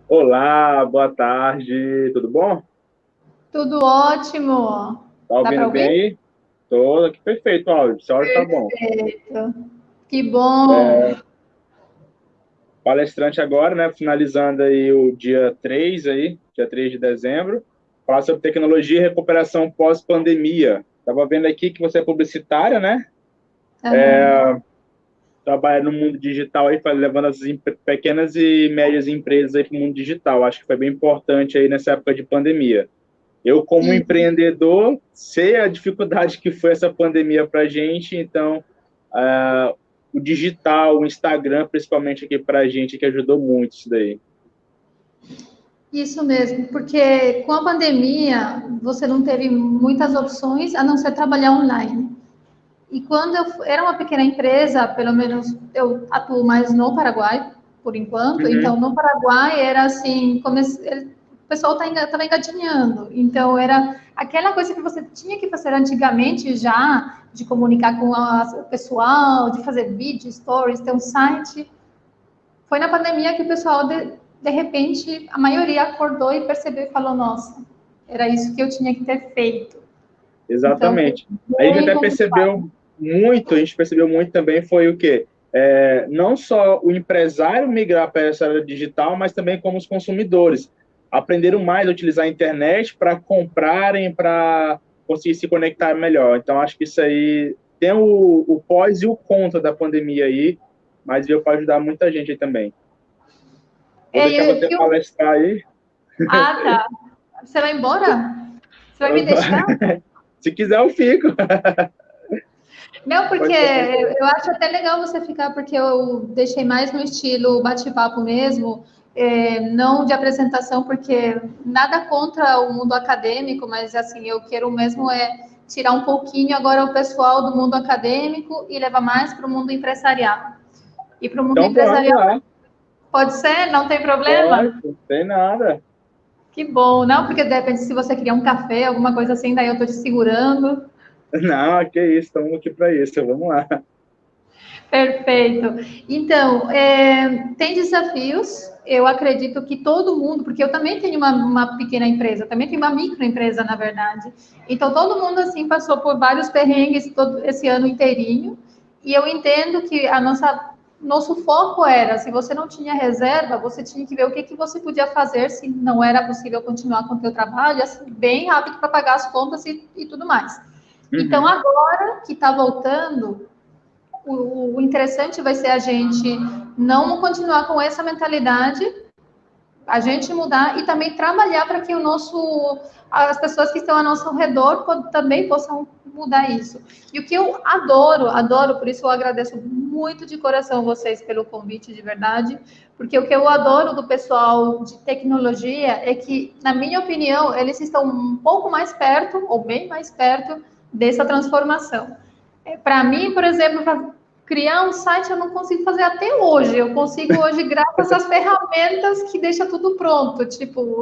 Olá, boa tarde, tudo bom? Tudo ótimo. Tá Dá para ouvindo bem ouvir? aí? Tô aqui perfeito, o áudio, seu áudio tá bom. Perfeito. Que bom. Palestrante agora, né, finalizando aí o dia 3 de dezembro, falar sobre tecnologia e recuperação pós-pandemia. Tava vendo aqui que você é publicitária, né? Aham. Trabalha no mundo digital aí, levando as pequenas e médias empresas aí para o mundo digital. Acho que foi bem importante aí nessa época de pandemia. Eu, como E empreendedor, sei a dificuldade que foi essa pandemia para a gente, então, o digital, o Instagram, principalmente aqui para a gente, que ajudou muito isso daí. isso mesmo, porque com a pandemia você não teve muitas opções a não ser trabalhar online. E quando eu era uma pequena empresa, pelo menos eu atuo mais no Paraguai, por enquanto, Uhum. então no Paraguai era assim, o pessoal estava engatinhando, então era aquela coisa que você tinha que fazer antigamente já, de comunicar com o pessoal, de fazer vídeo, stories, ter um site. Foi na pandemia que o pessoal, de repente, a maioria acordou e percebeu e falou, nossa, era isso que eu tinha que ter feito. Então foi Exatamente. A gente bem até complicado. percebeu muito, a gente percebeu muito também foi o quê? Não só o empresário migrar para essa área digital, mas também como os consumidores aprenderam mais a utilizar a internet para comprarem, para conseguir se conectar melhor. Então, acho que isso aí tem o pós e o contra da pandemia aí, mas veio para ajudar muita gente aí também. Vou deixar você E palestrar aí. ah, tá. Você vai embora? Você vai me deixar? Se quiser, eu fico. Não, porque Pode ficar tranquilo. eu acho até legal você ficar, porque eu deixei mais no estilo bate-papo mesmo, não de apresentação, porque nada contra o mundo acadêmico, mas assim, eu quero mesmo tirar um pouquinho agora o pessoal do mundo acadêmico e levar mais para o mundo empresarial. E para o mundo Então, vamos empresarial lá. pode ser? Não tem Pode, problema? não tem nada. Que bom, não, porque de repente se você queria um café, alguma coisa assim, daí eu estou te segurando. Não, que isso, estamos aqui para isso, vamos lá. Perfeito. Então, tem desafios. Eu acredito que todo mundo, porque eu também tenho uma pequena empresa, também tenho uma microempresa, na verdade. Então, todo mundo assim passou por vários perrengues todo esse ano inteirinho. E eu entendo que nosso foco era, se você não tinha reserva, você tinha que ver o que, que você podia fazer se não era possível continuar com o teu trabalho, assim, bem rápido para pagar as contas e tudo mais. Então, Uhum. agora que está voltando, o interessante vai ser a gente não continuar com essa mentalidade, a gente mudar e também trabalhar para que as pessoas que estão ao nosso redor também possam mudar isso. E o que eu adoro, por isso eu agradeço muito de coração vocês pelo convite, de verdade, porque o que eu adoro do pessoal de tecnologia é que, na minha opinião, eles estão um pouco mais perto, ou bem mais perto, dessa transformação. Para mim, por exemplo, para criar um site eu não consigo fazer até hoje. Eu consigo hoje graças às ferramentas que deixa tudo pronto, tipo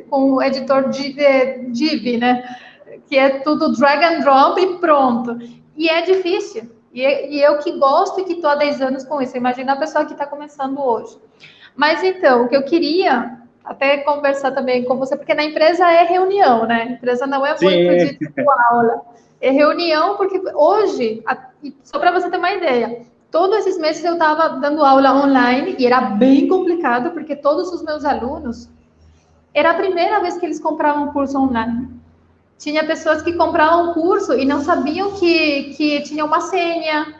com o editor Div, né? Que é tudo drag and drop e pronto. E é difícil. E eu que gosto e que estou há 10 anos com isso. Imagina a pessoa que está começando hoje. Mas então, o que eu queria até conversar também com você, porque na empresa é reunião, né? A empresa não é muito Sim, de tipo, aula. É reunião, porque hoje, só para você ter uma ideia, todos esses meses eu estava dando aula online e era bem complicado, porque todos os meus alunos, era a primeira vez que eles compravam um curso online. Tinha pessoas que compravam um curso e não sabiam que tinha uma senha,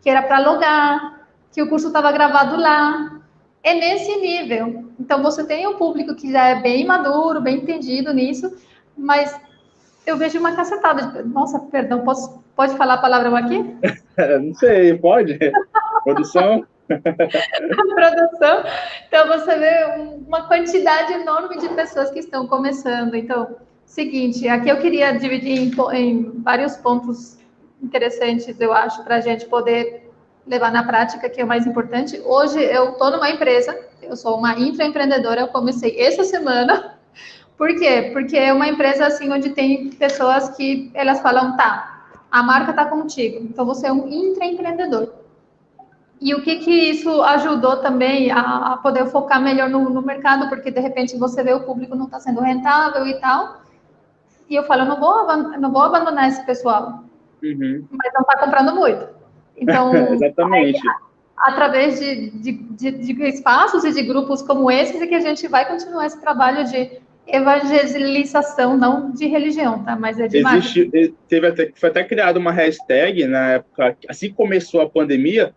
que era para logar, que o curso estava gravado lá. É nesse nível. Então, você tem um público que já é bem maduro, bem entendido nisso, mas eu vejo uma cacetada de. Nossa, perdão, pode falar a palavrão aqui? não sei, pode? Produção? Produção. Então, você vê uma quantidade enorme de pessoas que estão começando. Então, seguinte, aqui eu queria dividir em vários pontos interessantes, eu acho, para a gente poder levar na prática, que é o mais importante. Hoje eu estou numa empresa, eu sou uma intraempreendedora, eu comecei essa semana. Por quê? Porque é uma empresa assim onde tem pessoas que elas falam, tá, a marca está contigo, então você é um intraempreendedor. E o que isso ajudou também a poder focar melhor no mercado, porque de repente você vê o público não está sendo rentável e tal, e eu falo, eu não vou abandonar esse pessoal, mas não está comprando muito. Então, Exatamente. através de espaços e de grupos como esses, é que a gente vai continuar esse trabalho de evangelização, não de religião, tá? Mas é de marketing. Foi até criada uma hashtag na época, assim que começou a pandemia,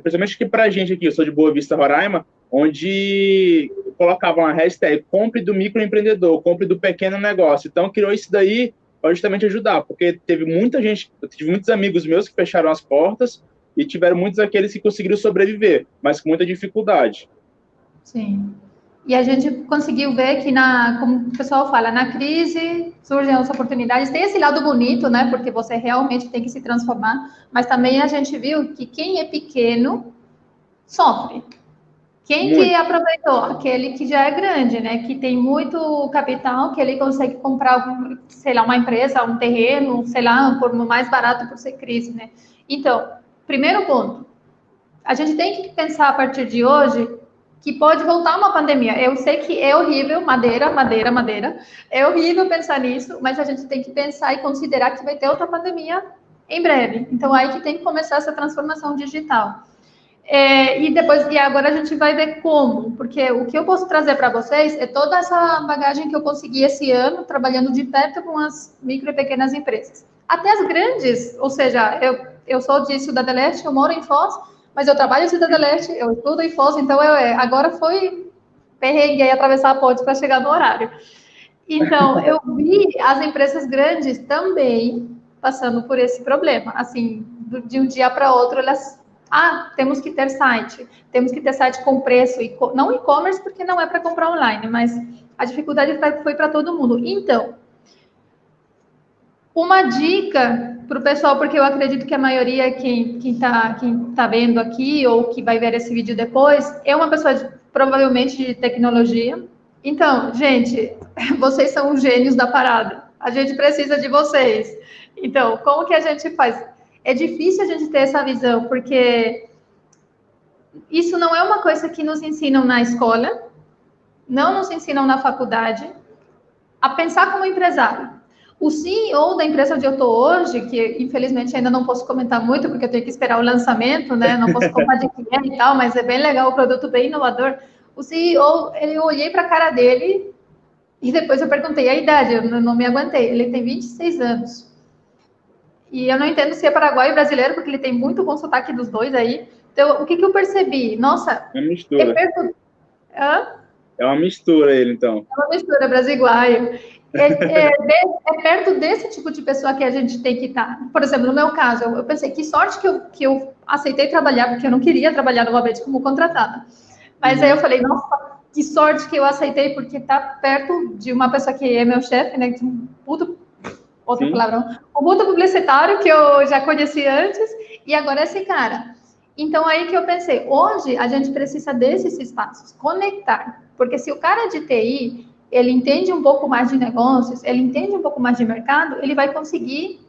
principalmente aqui pra gente aqui, eu sou de Boa Vista, Roraima, onde colocavam a hashtag compre do microempreendedor, compre do pequeno negócio. Então, criou isso daí para justamente ajudar, porque teve muita gente, eu tive muitos amigos meus que fecharam as portas e tiveram muitos aqueles que conseguiram sobreviver, mas com muita dificuldade. Sim. E a gente conseguiu ver que, como o pessoal fala, na crise surgem as oportunidades. Tem esse lado bonito, né? Porque você realmente tem que se transformar. Mas também a gente viu que quem é pequeno sofre. Quem que Muito. aproveitou? Aquele que já é grande, né? Que tem muito capital, que ele consegue comprar, sei lá, uma empresa, um terreno, sei lá, por mais barato por ser crise, né? Então, primeiro ponto, a gente tem que pensar a partir de hoje que pode voltar uma pandemia. Eu sei que é horrível, madeira, madeira, madeira. É horrível pensar nisso, mas a gente tem que pensar e considerar que vai ter outra pandemia em breve. Então, aí que tem que começar essa transformação digital. E agora a gente vai ver como, porque o que eu posso trazer para vocês é toda essa bagagem que eu consegui esse ano, trabalhando de perto com as micro e pequenas empresas. Até as grandes, ou seja, eu sou de Cidade Leste, eu moro em Foz, mas eu trabalho em Cidade Leste, eu estudo em Foz, então agora foi perrengue aí atravessar a ponte para chegar no horário. Então, eu vi as empresas grandes também passando por esse problema. Assim, de um dia para outro, elas temos que ter site com preço, não e-commerce, porque não é para comprar online, mas a dificuldade foi para todo mundo. Então, uma dica para o pessoal, porque eu acredito que a maioria, quem tá vendo aqui, ou que vai ver esse vídeo depois, é uma pessoa provavelmente de tecnologia. Então, gente, vocês são os gênios da parada. A gente precisa de vocês. Então, como que a gente faz? É difícil a gente ter essa visão, porque isso não é uma coisa que nos ensinam na escola, não nos ensinam na faculdade, a pensar como empresário. O CEO da empresa onde eu estou hoje, que infelizmente ainda não posso comentar muito, porque eu tenho que esperar o lançamento, né? Não posso contar de quem é e tal, mas é bem legal, o produto bem inovador. O CEO, eu olhei para a cara dele e depois eu perguntei a idade, eu não me aguentei. Ele tem 26 anos. E eu não entendo se é paraguaio ou brasileiro, porque ele tem muito bom sotaque dos dois aí. Então, o que eu percebi? Nossa, É uma mistura. Hã? É uma mistura ele, então. É uma mistura brasileiro. É perto desse tipo de pessoa que a gente tem que estar. Por exemplo, no meu caso, eu pensei, que sorte que eu aceitei trabalhar, porque eu não queria trabalhar novamente como contratada. Mas aí eu falei, nossa, que sorte que eu aceitei, porque tá perto de uma pessoa que é meu chefe, né? Um puto, outra palavrão, um puto publicitário que eu já conheci antes, e agora esse cara. Então, aí que eu pensei, hoje a gente precisa desses espaços, conectar. Porque se o cara de TI, ele entende um pouco mais de negócios, ele entende um pouco mais de mercado, ele vai conseguir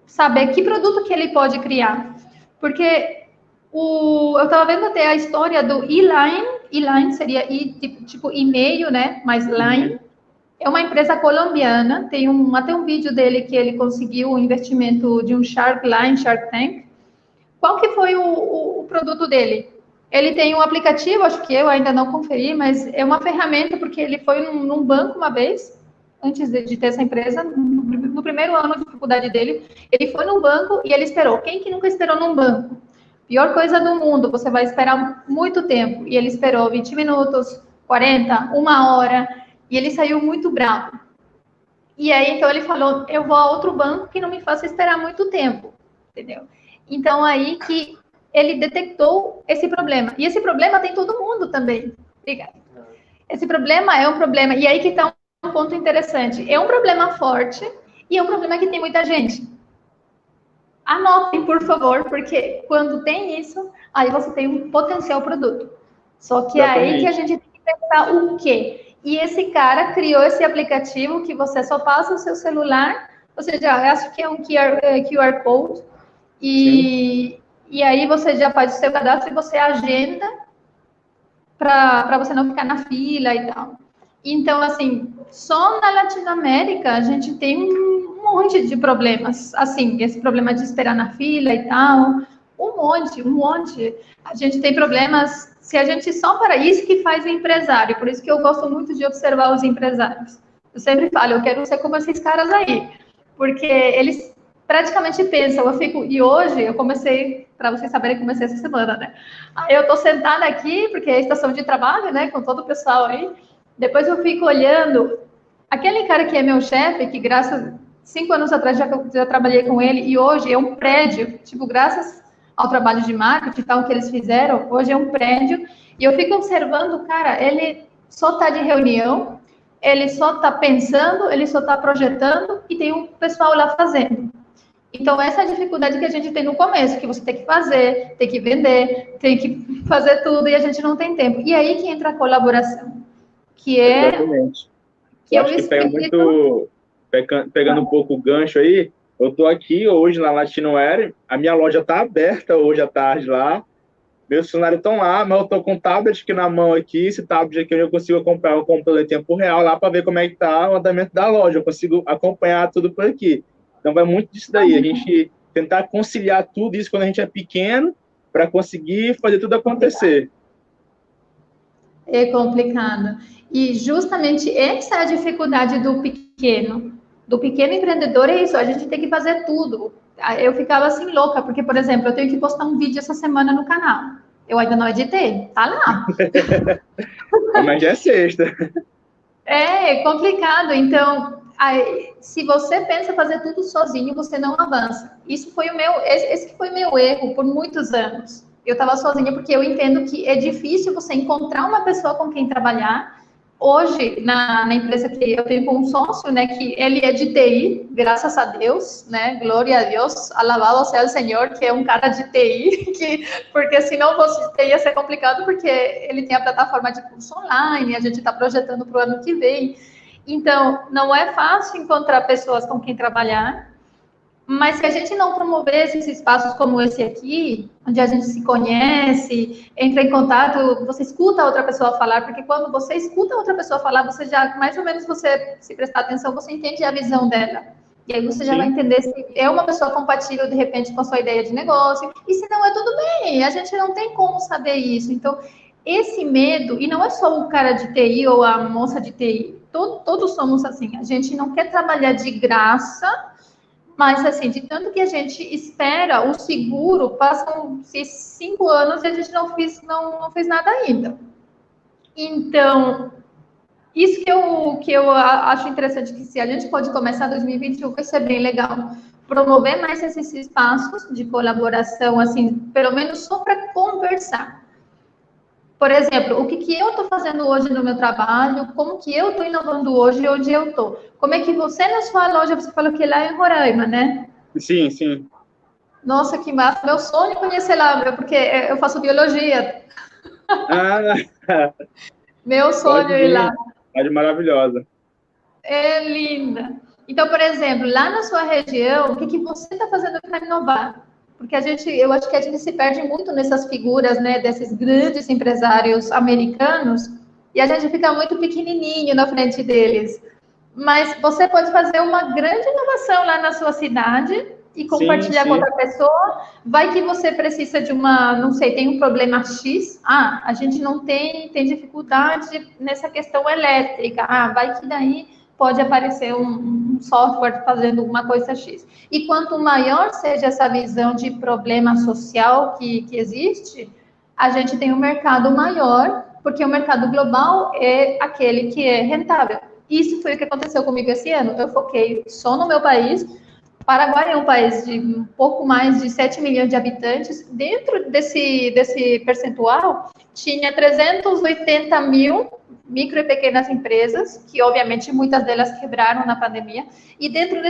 saber que produto que ele pode criar. Porque eu estava vendo até a história do E-Line seria tipo e-mail, né? Mas Line. É uma empresa colombiana, tem até um vídeo dele que ele conseguiu um investimento de um Shark Tank. Qual que foi o produto dele? Ele tem um aplicativo, acho que eu ainda não conferi, mas é uma ferramenta, porque ele foi num banco uma vez, antes de ter essa empresa, no primeiro ano de faculdade dele, ele foi num banco e ele esperou. Quem que nunca esperou num banco? Pior coisa do mundo, você vai esperar muito tempo. E ele esperou 20 minutos, 40, uma hora, e ele saiu muito bravo. E aí, então, ele falou, eu vou a outro banco que não me faça esperar muito tempo, entendeu? Então, aí que ele detectou esse problema. E esse problema tem todo mundo também. Obrigada. Esse problema é um problema, e aí que está um ponto interessante. É um problema forte e é um problema que tem muita gente. Anotem, por favor, porque quando tem isso, aí você tem um potencial produto. Só que é aí que a gente tem que pensar o quê? E esse cara criou esse aplicativo que você só passa o seu celular, ou seja, acho que é um QR Code, e E aí você já faz o seu cadastro e você agenda para você não ficar na fila e tal. Então, assim, só na Latinoamérica a gente tem um monte de problemas, assim, esse problema de esperar na fila e tal, um monte. A gente tem problemas, se a gente só para isso que faz o empresário, por isso que eu gosto muito de observar os empresários. Eu sempre falo, eu quero ser como esses caras aí, porque eles praticamente pensam, e hoje eu comecei, para vocês saberem, comecei essa semana, né? Aí eu tô sentada aqui, porque é a estação de trabalho, né, com todo o pessoal aí, depois eu fico olhando, aquele cara que é meu chefe, que graças, 5 anos atrás já trabalhei com ele, e hoje é um prédio, tipo, graças ao trabalho de marketing e tal que eles fizeram, hoje é um prédio, e eu fico observando, cara, ele só tá de reunião, ele só tá pensando, ele só tá projetando, e tem um pessoal lá fazendo. Então, essa é a dificuldade que a gente tem no começo, que você tem que fazer, tem que vender, tem que fazer tudo, e a gente não tem tempo. E aí que entra a colaboração, que é... Exatamente. Eu acho que pegando um pouco o gancho aí, eu estou aqui hoje na Latinoair, a minha loja está aberta hoje à tarde lá, meus funcionários estão lá, mas eu estou com o tablet aqui na mão aqui, esse tablet aqui eu consigo acompanhar o computador em tempo real lá para ver como é que está o andamento da loja, eu consigo acompanhar tudo por aqui. Então vai muito disso daí, a gente tentar conciliar tudo isso quando a gente é pequeno para conseguir fazer tudo acontecer. É complicado. E justamente essa é a dificuldade do pequeno empreendedor, é isso, a gente tem que fazer tudo. Eu ficava assim louca, porque, por exemplo, eu tenho que postar um vídeo essa semana no canal. Eu ainda não editei, tá lá. Mas já é sexta. É complicado, então, se você pensa fazer tudo sozinho, você não avança. Esse foi o meu erro por muitos anos. Eu estava sozinha porque eu entendo que é difícil você encontrar uma pessoa com quem trabalhar. Hoje, na empresa que eu tenho com um sócio, né, que ele é de TI, graças a Deus, né, glória a Deus, alabado seja o Senhor, que é um cara de TI, porque se não fosse de TI ia ser complicado, porque ele tem a plataforma de curso online, a gente está projetando para o ano que vem. Então, não é fácil encontrar pessoas com quem trabalhar, mas se a gente não promover esses espaços como esse aqui, onde a gente se conhece, entra em contato, você escuta a outra pessoa falar, porque quando você escuta a outra pessoa falar, você já, mais ou menos, você se prestar atenção, você entende a visão dela. E aí você já vai entender se é uma pessoa compatível, de repente, com a sua ideia de negócio, e se não é, tudo bem, a gente não tem como saber isso. Então, esse medo, e não é só o cara de TI ou a moça de TI, todos somos assim, a gente não quer trabalhar de graça, mas, assim, de tanto que a gente espera o seguro, passam-se 5 anos e a gente não fez nada ainda. Então, isso que eu acho interessante, que se a gente pode começar 2021, vai ser bem legal. Promover mais esses espaços de colaboração, assim, pelo menos só para conversar. Por exemplo, o que eu estou fazendo hoje no meu trabalho, como que eu estou inovando hoje, onde eu estou. Como é que você, na sua loja, você falou que lá é em Roraima, né? Sim, sim. Nossa, que massa. Meu sonho é conhecer lá, porque eu faço biologia. Meu sonho é ir lá. É maravilhosa. É linda. Então, por exemplo, lá na sua região, o que você está fazendo para inovar? Porque eu acho que a gente se perde muito nessas figuras, né, desses grandes empresários americanos, e a gente fica muito pequenininho na frente deles. Mas você pode fazer uma grande inovação lá na sua cidade e compartilhar com outra pessoa. Vai que você precisa de não sei, tem um problema X. A gente não tem dificuldade nessa questão elétrica. Vai que daí pode aparecer um software fazendo uma coisa X. E quanto maior seja essa visão de problema social que existe, a gente tem um mercado maior, porque o mercado global é aquele que é rentável. Isso foi o que aconteceu comigo esse ano. Eu foquei só no meu país. O Paraguai é um país de um pouco mais de 7 milhões de habitantes. Dentro desse percentual, tinha 380 mil micro e pequenas empresas, que obviamente muitas delas quebraram na pandemia, e dentro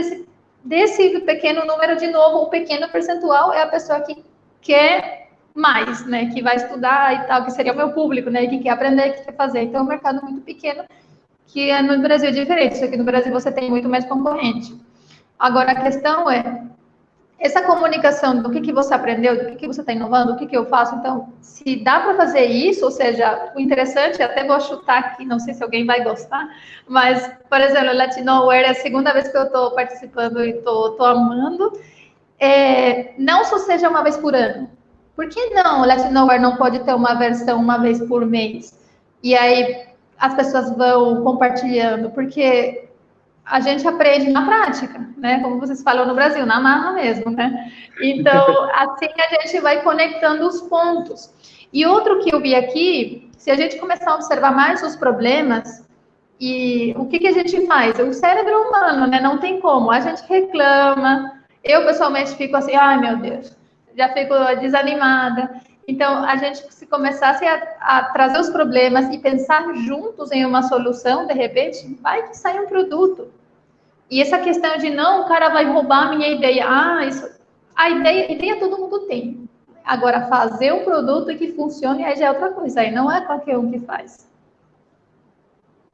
desse pequeno número, de novo, o pequeno percentual é a pessoa que quer mais, né, que vai estudar e tal, que seria o meu público, né, que quer aprender, que quer fazer. Então, é um mercado muito pequeno, que no Brasil é diferente, só que no Brasil você tem muito mais concorrente. Agora, a questão é, essa comunicação do que você aprendeu, do que você está inovando, o que eu faço. Então, se dá para fazer isso, ou seja, o interessante, até vou chutar aqui, não sei se alguém vai gostar, mas, por exemplo, o Latinoware é a segunda vez que eu estou participando e estou amando. Não só seja uma vez por ano. Por que não o Latinoware não pode ter uma versão uma vez por mês? E aí as pessoas vão compartilhando, porque a gente aprende na prática, né? Como vocês falam no Brasil, na marra mesmo, né? Então, assim a gente vai conectando os pontos. E outro que eu vi aqui, se a gente começar a observar mais os problemas, e o que a gente faz? O cérebro humano, né? Não tem como. A gente reclama. Eu, pessoalmente, fico assim, ai, meu Deus, já fico desanimada. Então, a gente, se começasse a trazer os problemas e pensar juntos em uma solução, de repente, vai que sai um produto. E essa questão de não, o cara vai roubar a minha ideia. A ideia todo mundo tem. Agora, fazer um produto que funcione aí já é outra coisa. Aí não é qualquer um que faz.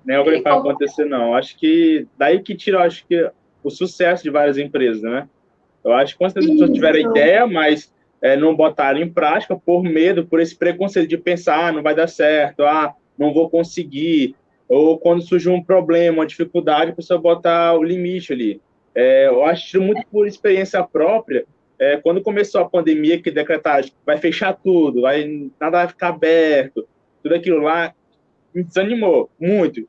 Nem alguém vai acontecer, não. Acho que daí que tira, acho que o sucesso de várias empresas, né? Eu acho que quando as pessoas tiverem ideia, mas não botaram em prática por medo, por esse preconceito de pensar, não vai dar certo, não vou conseguir, ou quando surge um problema, uma dificuldade, a pessoa botar o limite ali. Eu acho que muito por experiência própria, quando começou a pandemia, que decretaram que vai fechar tudo, nada vai ficar aberto, tudo aquilo lá, me desanimou muito.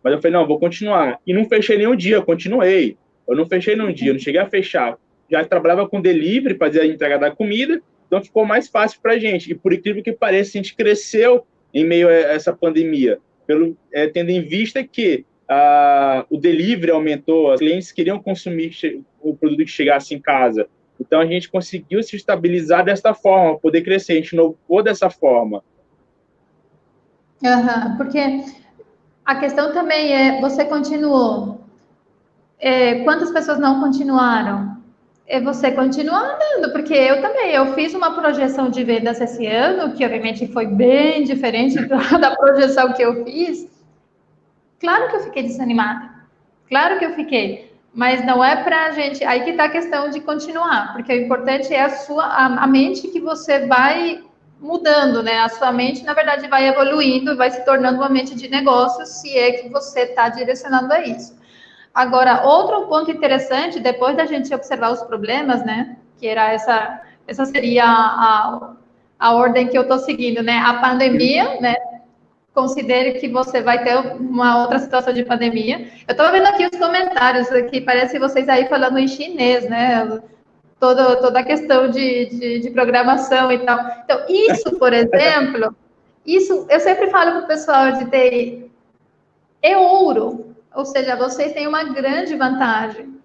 Mas eu falei, não, vou continuar. E não fechei nenhum dia, eu continuei. Eu não fechei nenhum dia, eu não cheguei a fechar. Já trabalhava com delivery, fazia a entrega da comida, então ficou mais fácil para a gente. E por incrível que pareça, a gente cresceu em meio a essa pandemia, tendo em vista que o delivery aumentou, os clientes queriam consumir o produto que chegasse em casa. Então a gente conseguiu se estabilizar dessa forma, poder crescer, a gente inovou dessa forma. Porque a questão também você continuou. Quantas pessoas não continuaram? Você continua andando, porque eu também, eu fiz uma projeção de vendas esse ano, que obviamente foi bem diferente da projeção que eu fiz. Claro que eu fiquei desanimada, claro que eu fiquei, mas não é para a gente, aí que está a questão de continuar, porque o importante é a mente que você vai mudando, né? A sua mente, na verdade, vai evoluindo, vai se tornando uma mente de negócios, se é que você está direcionando a isso. Agora, outro ponto interessante, depois da gente observar os problemas, né? Que era essa seria a ordem que eu estou seguindo, né? A pandemia, né? Considere que você vai ter uma outra situação de pandemia. Eu estou vendo aqui os comentários, que parece vocês aí falando em chinês, né? Toda a questão de programação e tal. Então, isso, por exemplo, isso eu sempre falo para o pessoal de TI, é ouro. Ou seja, vocês têm uma grande vantagem.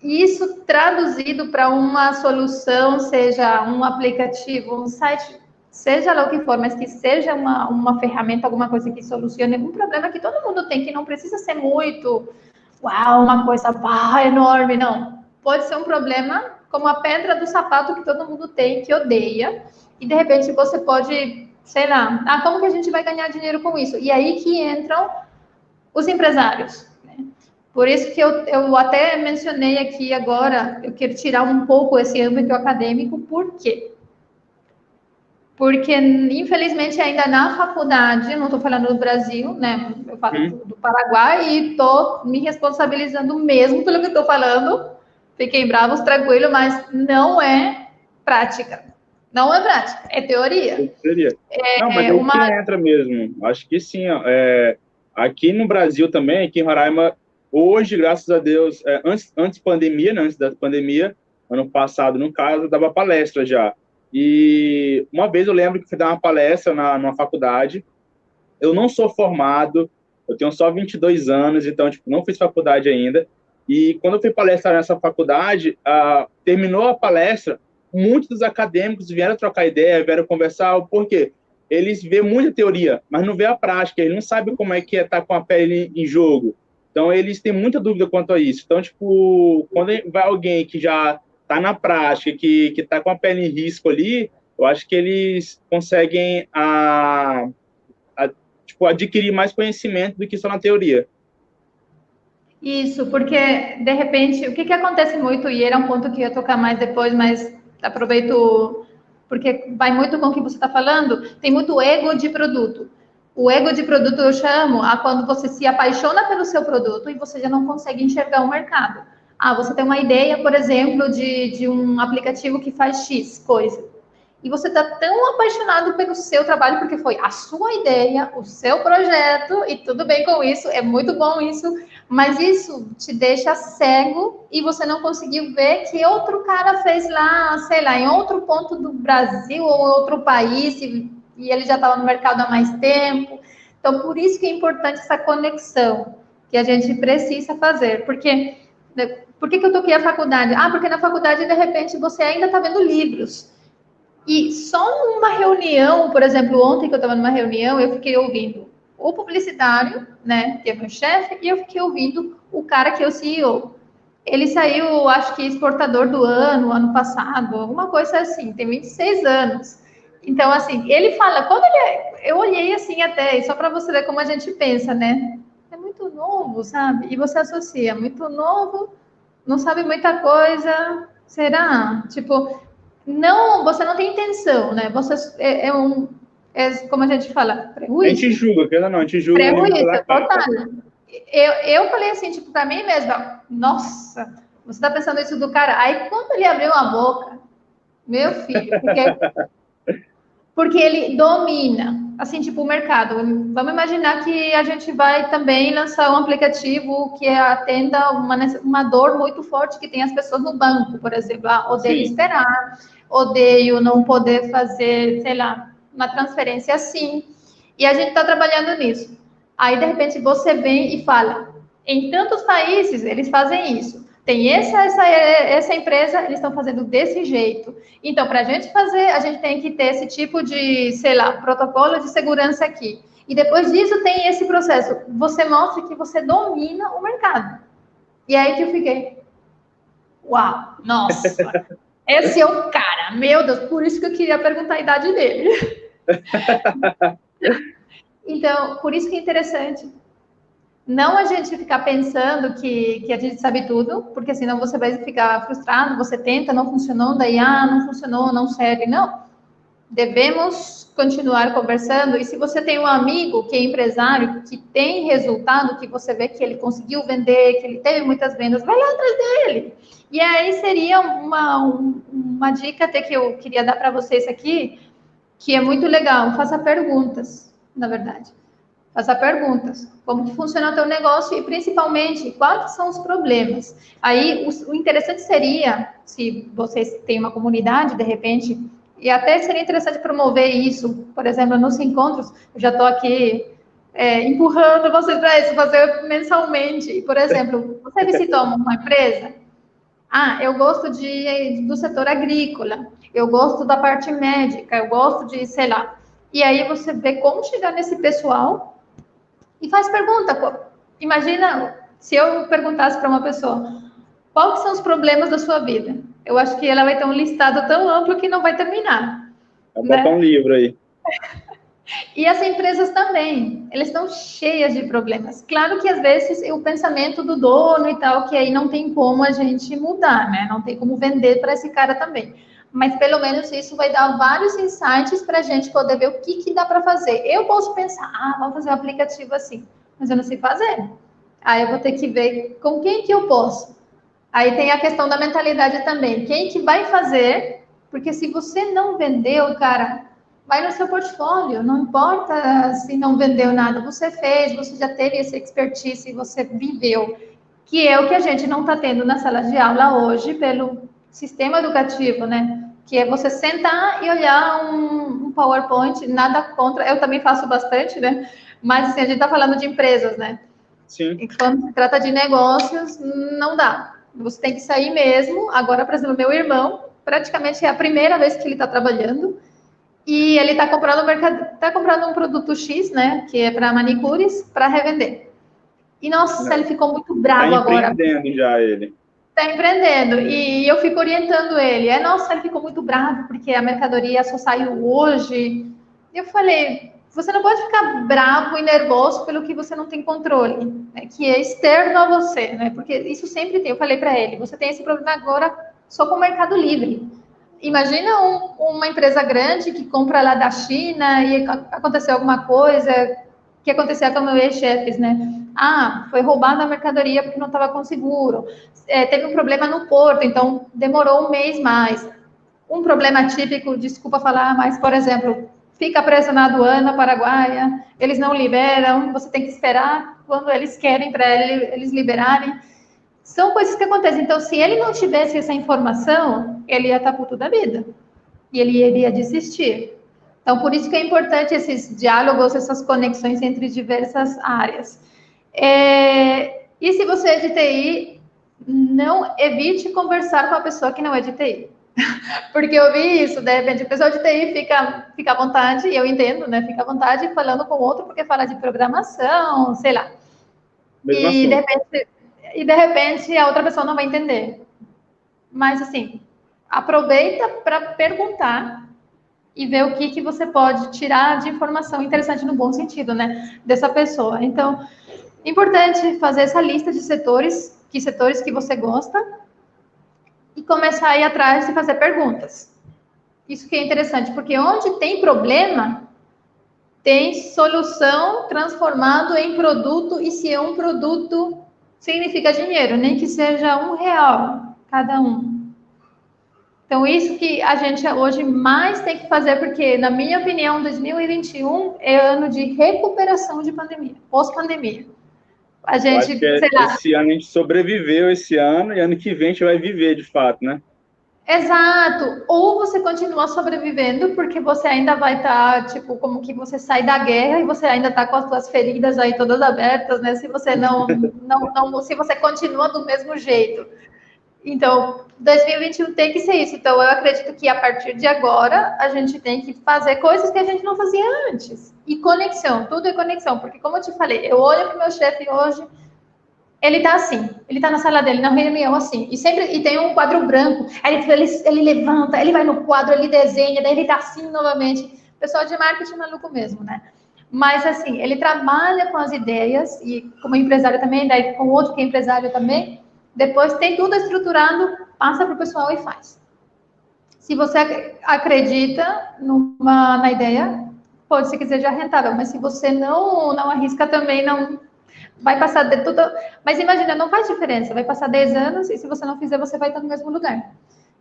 E isso traduzido para uma solução, seja um aplicativo, um site, seja lá o que for, mas que seja uma ferramenta, alguma coisa que solucione um problema que todo mundo tem, que não precisa ser muito, uau, uma coisa enorme, não. Pode ser um problema como a pedra do sapato que todo mundo tem, que odeia, e de repente você pode, sei lá, como que a gente vai ganhar dinheiro com isso? E aí que entram os empresários. Né? Por isso que eu até mencionei aqui agora, eu quero tirar um pouco esse âmbito acadêmico, por quê? Porque, infelizmente, ainda na faculdade, não estou falando do Brasil, né? Eu falo do Paraguai e estou me responsabilizando mesmo pelo que estou falando. Fiquem bravos, tranquilo, mas não é prática. Não é prática, é teoria. Não, mas aí que entra mesmo. Acho que sim. Aqui no Brasil também, aqui em Roraima, hoje, graças a Deus, antes pandemia, né, antes da pandemia, ano passado, no caso, eu dava palestra já. E uma vez eu lembro que fui dar uma palestra numa faculdade. Eu não sou formado, eu tenho só 22 anos, então, tipo, não fiz faculdade ainda. E quando eu fui palestrar nessa faculdade, terminou a palestra, muitos dos acadêmicos vieram trocar ideia, vieram conversar, por quê? Eles vê muita teoria, mas não vê a prática, eles não sabem como é que é estar com a pele em jogo. Então, eles têm muita dúvida quanto a isso. Então, tipo, quando vai alguém que já está na prática, que está com a pele em risco ali, eu acho que eles conseguem tipo, adquirir mais conhecimento do que só na teoria. Isso, porque, de repente, o que acontece muito, e era um ponto que eu ia tocar mais depois, mas aproveito, porque vai muito com o que você está falando, tem muito ego de produto. O ego de produto eu chamo a quando você se apaixona pelo seu produto e você já não consegue enxergar o mercado. Ah, você tem uma ideia, por exemplo, de um aplicativo que faz X coisa. E você está tão apaixonado pelo seu trabalho, porque foi a sua ideia, o seu projeto, e tudo bem com isso, é muito bom isso, mas isso te deixa cego e você não conseguiu ver que outro cara fez lá, sei lá, em outro ponto do Brasil ou em outro país, e ele já estava no mercado há mais tempo. Então, por isso que é importante essa conexão que a gente precisa fazer, porque por que eu toquei a faculdade? Ah, porque na faculdade, de repente, você ainda está vendo livros. E só numa reunião, por exemplo, ontem que eu estava numa reunião, eu fiquei ouvindo o publicitário, né, que é meu chefe, e eu fiquei ouvindo o cara que é o CEO. Ele saiu, acho que exportador do ano passado, alguma coisa assim, tem 26 anos. Então, assim, ele fala, eu olhei assim até, só para você ver como a gente pensa, né? É muito novo, sabe? E você associa, muito novo, não sabe muita coisa, será? Tipo, não, você não tem intenção, né? Você como a gente fala, A gente prejuízo. julga, querendo ou não, a gente julga o livro Prejuízo, pela total. capa. Eu falei assim, tipo, para mim mesma, nossa, você tá pensando isso do cara? Aí, quando ele abriu a boca, meu filho, porque ele domina, assim, tipo, o mercado. Vamos imaginar que a gente vai também lançar um aplicativo que atenda uma dor muito forte que tem as pessoas no banco, por exemplo. Ah, odeio Sim. esperar, odeio não poder fazer, sei lá, uma transferência assim. E a gente está trabalhando nisso. Aí, de repente, você vem e fala, em tantos países eles fazem isso. Tem essa empresa, eles estão fazendo desse jeito. Então, para a gente fazer, a gente tem que ter esse tipo de, sei lá, protocolo de segurança aqui. E depois disso tem esse processo. Você mostra que você domina o mercado. E aí que eu fiquei, uau, nossa, esse é o cara, meu Deus, por isso que eu queria perguntar a idade dele. Então, por isso que é interessante. Não a gente ficar pensando que a gente sabe tudo, porque senão você vai ficar frustrado, você tenta, não funcionou, daí, não funcionou, não serve. Não. Devemos continuar conversando. E se você tem um amigo que é empresário, que tem resultado, que você vê que ele conseguiu vender, que ele teve muitas vendas, vai lá atrás dele. E aí seria uma dica até que eu queria dar para vocês aqui, que é muito legal. Faça perguntas, na verdade. Faça perguntas. Como que funciona o teu negócio e, principalmente, quais são os problemas. Aí, o interessante seria, se vocês têm uma comunidade, de repente, e até seria interessante promover isso, por exemplo, nos encontros, eu já estou aqui empurrando vocês para isso, fazer mensalmente. Por exemplo, você visitou uma empresa? Ah, eu gosto do setor agrícola, eu gosto da parte médica, eu gosto de, sei lá. E aí você vê como chegar nesse pessoal e faz pergunta. Pô. Imagina se eu perguntasse para uma pessoa, quais são os problemas da sua vida? Eu acho que ela vai ter um listado tão amplo que não vai terminar. Vai botar um Né? livro aí. E as empresas também, elas estão cheias de problemas. Claro que às vezes é o pensamento do dono e tal, que aí não tem como a gente mudar, né? Não tem como vender para esse cara também. Mas pelo menos isso vai dar vários insights para a gente poder ver o que dá para fazer. Eu posso pensar, vamos fazer um aplicativo assim, mas eu não sei fazer. Aí eu vou ter que ver com quem que eu posso. Aí tem a questão da mentalidade também. Quem que vai fazer? Porque se você não vendeu, cara, vai no seu portfólio. Não importa se não vendeu nada. Você fez, você já teve essa expertise, você viveu. Que é o que a gente não está tendo na sala de aula hoje pelo sistema educativo, né? Que é você sentar e olhar um PowerPoint, nada contra. Eu também faço bastante, né? Mas assim, a gente está falando de empresas, né? Sim. E quando se trata de negócios, não dá. Você tem que sair mesmo. Agora, por exemplo, meu irmão, praticamente é a primeira vez que ele está trabalhando e ele está comprando um produto X, né, que é para manicures, para revender. E nossa, ele ficou muito Está bravo agora. empreendendo já ele. Está empreendendo e eu fico orientando ele. Nossa, ele ficou muito bravo porque a mercadoria só saiu hoje. Eu falei, você não pode ficar bravo e nervoso pelo que você não tem controle, né, que é externo a você, né? Porque isso sempre tem. Eu falei para ele, você tem esse problema agora só com o Mercado Livre. Imagina uma empresa grande que compra lá da China e aconteceu alguma coisa que acontecia com meus ex-chefes, né? Ah, foi roubada a mercadoria porque não estava com seguro. Teve um problema no porto, então demorou um mês mais. Um problema típico, desculpa falar, mas, por exemplo, fica preso na aduana paraguaia, eles não liberam, você tem que esperar quando eles querem para eles liberarem. São coisas que acontecem. Então, se ele não tivesse essa informação, ele ia estar puto da vida. E ele iria desistir. Então, por isso que é importante esses diálogos, essas conexões entre diversas áreas. E se você é de TI, não evite conversar com a pessoa que não é de TI. Porque eu vi isso, de repente, a pessoa de TI fica à vontade, eu entendo, né? Fica à vontade falando com o outro porque fala de programação, sei lá. Mesmo E assunto. de repente a outra pessoa não vai entender. Mas assim, aproveita para perguntar e ver o que você pode tirar de informação interessante no bom sentido, né? Dessa pessoa. Então, importante fazer essa lista de setores que você gosta e começar a ir atrás e fazer perguntas. Isso que é interessante, porque onde tem problema, tem solução transformado em produto, e se é um produto, significa dinheiro, nem que seja R$ 1 cada um. Então, isso que a gente hoje mais tem que fazer, porque, na minha opinião, 2021 é ano de recuperação de pandemia, pós-pandemia. A Eu acho que gente, sei lá, esse ano a gente sobreviveu esse ano e ano que vem a gente vai viver de fato, né? exato. Ou você continua sobrevivendo, porque você ainda vai estar, tipo, como que você sai da guerra e você ainda está com as suas feridas aí todas abertas, né? Se você se você continua do mesmo jeito. Então, 2021 tem que ser isso. Então, eu acredito que a partir de agora a gente tem que fazer coisas que a gente não fazia antes. E conexão, tudo é conexão, porque como eu te falei, eu olho para o meu chefe hoje. Ele tá assim, ele tá na sala dele, na reunião, assim, e tem um quadro branco, aí ele levanta, ele vai no quadro, ele desenha, daí ele tá assim novamente. O pessoal de marketing é maluco mesmo, né? Mas, assim, ele trabalha com as ideias, e como empresário também, daí com outro que é empresário também, depois tem tudo estruturado, passa para o pessoal e faz. Se você acredita na ideia, pode ser que seja rentável, mas se você não arrisca também, não vai passar de tudo. Mas imagina, não faz diferença. Vai passar 10 anos e se você não fizer, você vai estar no mesmo lugar.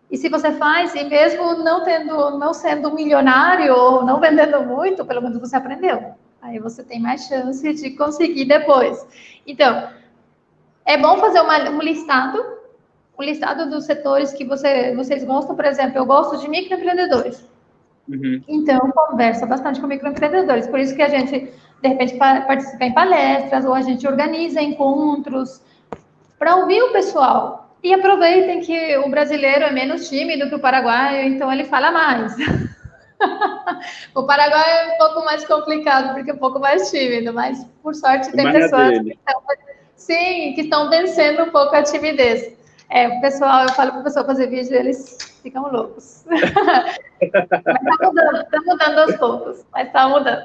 E se você faz, e mesmo não sendo milionário ou não vendendo muito, pelo menos você aprendeu. Aí você tem mais chance de conseguir depois. Então, é bom fazer um listado dos setores que vocês gostam. Por exemplo, eu gosto de microempreendedores. Uhum. Então, conversa bastante com microempreendedores. Por isso que a gente, de repente, participa em palestras ou a gente organiza encontros para ouvir o pessoal. E aproveitem que o brasileiro é menos tímido que o paraguaio, então ele fala mais. O Paraguai é um pouco mais complicado, porque é um pouco mais tímido, mas por sorte tem Mas na pessoas que dele. estão, sim, que estão vencendo um pouco a timidez. O pessoal, eu falo para o pessoal fazer vídeo, eles ficam loucos. Mas está mudando aos poucos, mas está mudando.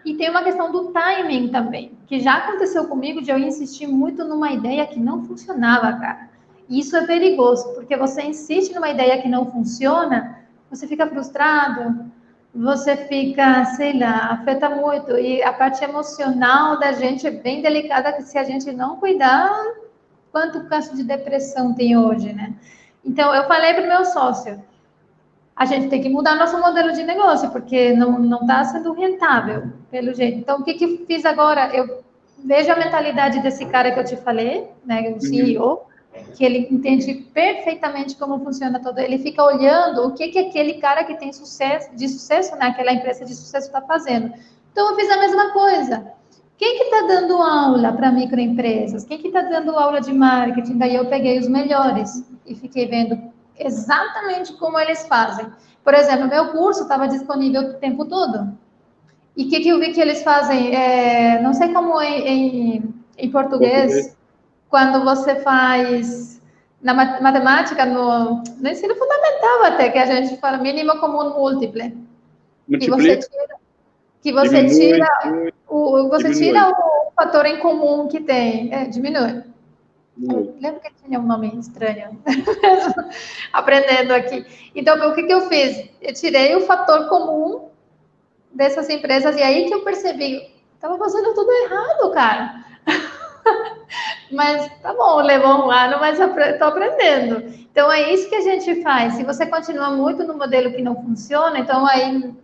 E tem uma questão do timing também, que já aconteceu comigo de eu insistir muito numa ideia que não funcionava, cara. E isso é perigoso, porque você insiste numa ideia que não funciona, você fica frustrado, você fica, sei lá, afeta muito. E a parte emocional da gente é bem delicada, que se a gente não cuidar, quanto caso de depressão tem hoje, né? Então, eu falei para o meu sócio, a gente tem que mudar nosso modelo de negócio, porque não está sendo rentável, pelo jeito. Então, o que eu fiz agora? Eu vejo a mentalidade desse cara que eu te falei, né, o Uhum. CEO, que ele entende perfeitamente como funciona todo. Ele fica olhando o que aquele cara que tem sucesso, né, aquela empresa de sucesso está fazendo. Então, eu fiz a mesma coisa. Quem que está dando aula para microempresas? Quem que está dando aula de marketing? Daí eu peguei os melhores e fiquei vendo exatamente como eles fazem. Por exemplo, meu curso estava disponível o tempo todo. E o que eu vi que eles fazem? Não sei como em Português. português, quando você faz na matemática, no ensino fundamental até, que a gente fala mínimo comum múltiplo. Que você multiplica, tira, que você diminui, tira você diminui, tira o fator em comum que tem. Diminui. diminui. Eu lembro que tinha um nome estranho. Aprendendo aqui. Então, o que eu fiz? Eu tirei o fator comum dessas empresas e aí que eu percebi, estava fazendo tudo errado, cara. Mas tá bom, levou um ano, mas estou aprendendo. Então é isso que a gente faz. Se você continua muito no modelo que não funciona, então aí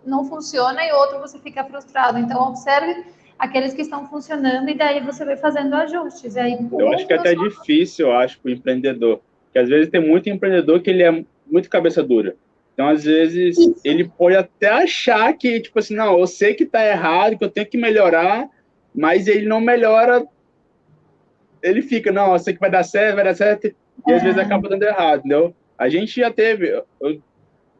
não funciona e outro você fica frustrado. Então observe aqueles que estão funcionando e daí você vai fazendo ajustes. E aí Eu um acho que é até funciona. difícil, eu acho, para o empreendedor. Porque às vezes tem muito empreendedor que ele é muito cabeça dura. Então, às vezes, Isso. ele pode até achar que, tipo assim, não, eu sei que está errado, que eu tenho que melhorar, mas ele não melhora, ele fica, não, eu sei que vai dar certo, e às vezes acaba dando errado, entendeu? A gente já teve,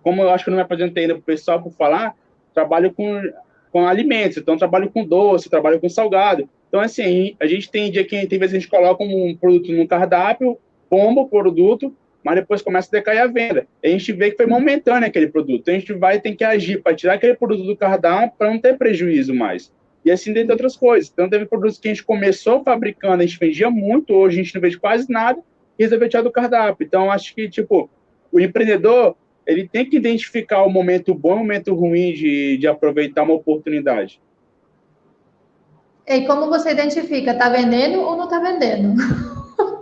como eu acho que eu não me apresentei ainda para o pessoal por falar, trabalho com alimentos, então trabalho com doce, trabalho com salgado. Então, assim, a gente tem dia que tem vezes a gente coloca um produto no cardápio, bomba o produto, mas depois começa a decair a venda. A gente vê que foi momentâneo aquele produto. Então, a gente vai ter que agir para tirar aquele produto do cardápio para não ter prejuízo mais. E assim, dentre outras coisas. Então, teve produtos que a gente começou fabricando, a gente vendia muito, hoje a gente não vende quase nada, e resolveu tirar do cardápio. Então, acho que, tipo, o empreendedor, ele tem que identificar o momento bom e o momento ruim de aproveitar uma oportunidade. E como você identifica? Tá vendendo ou não tá vendendo?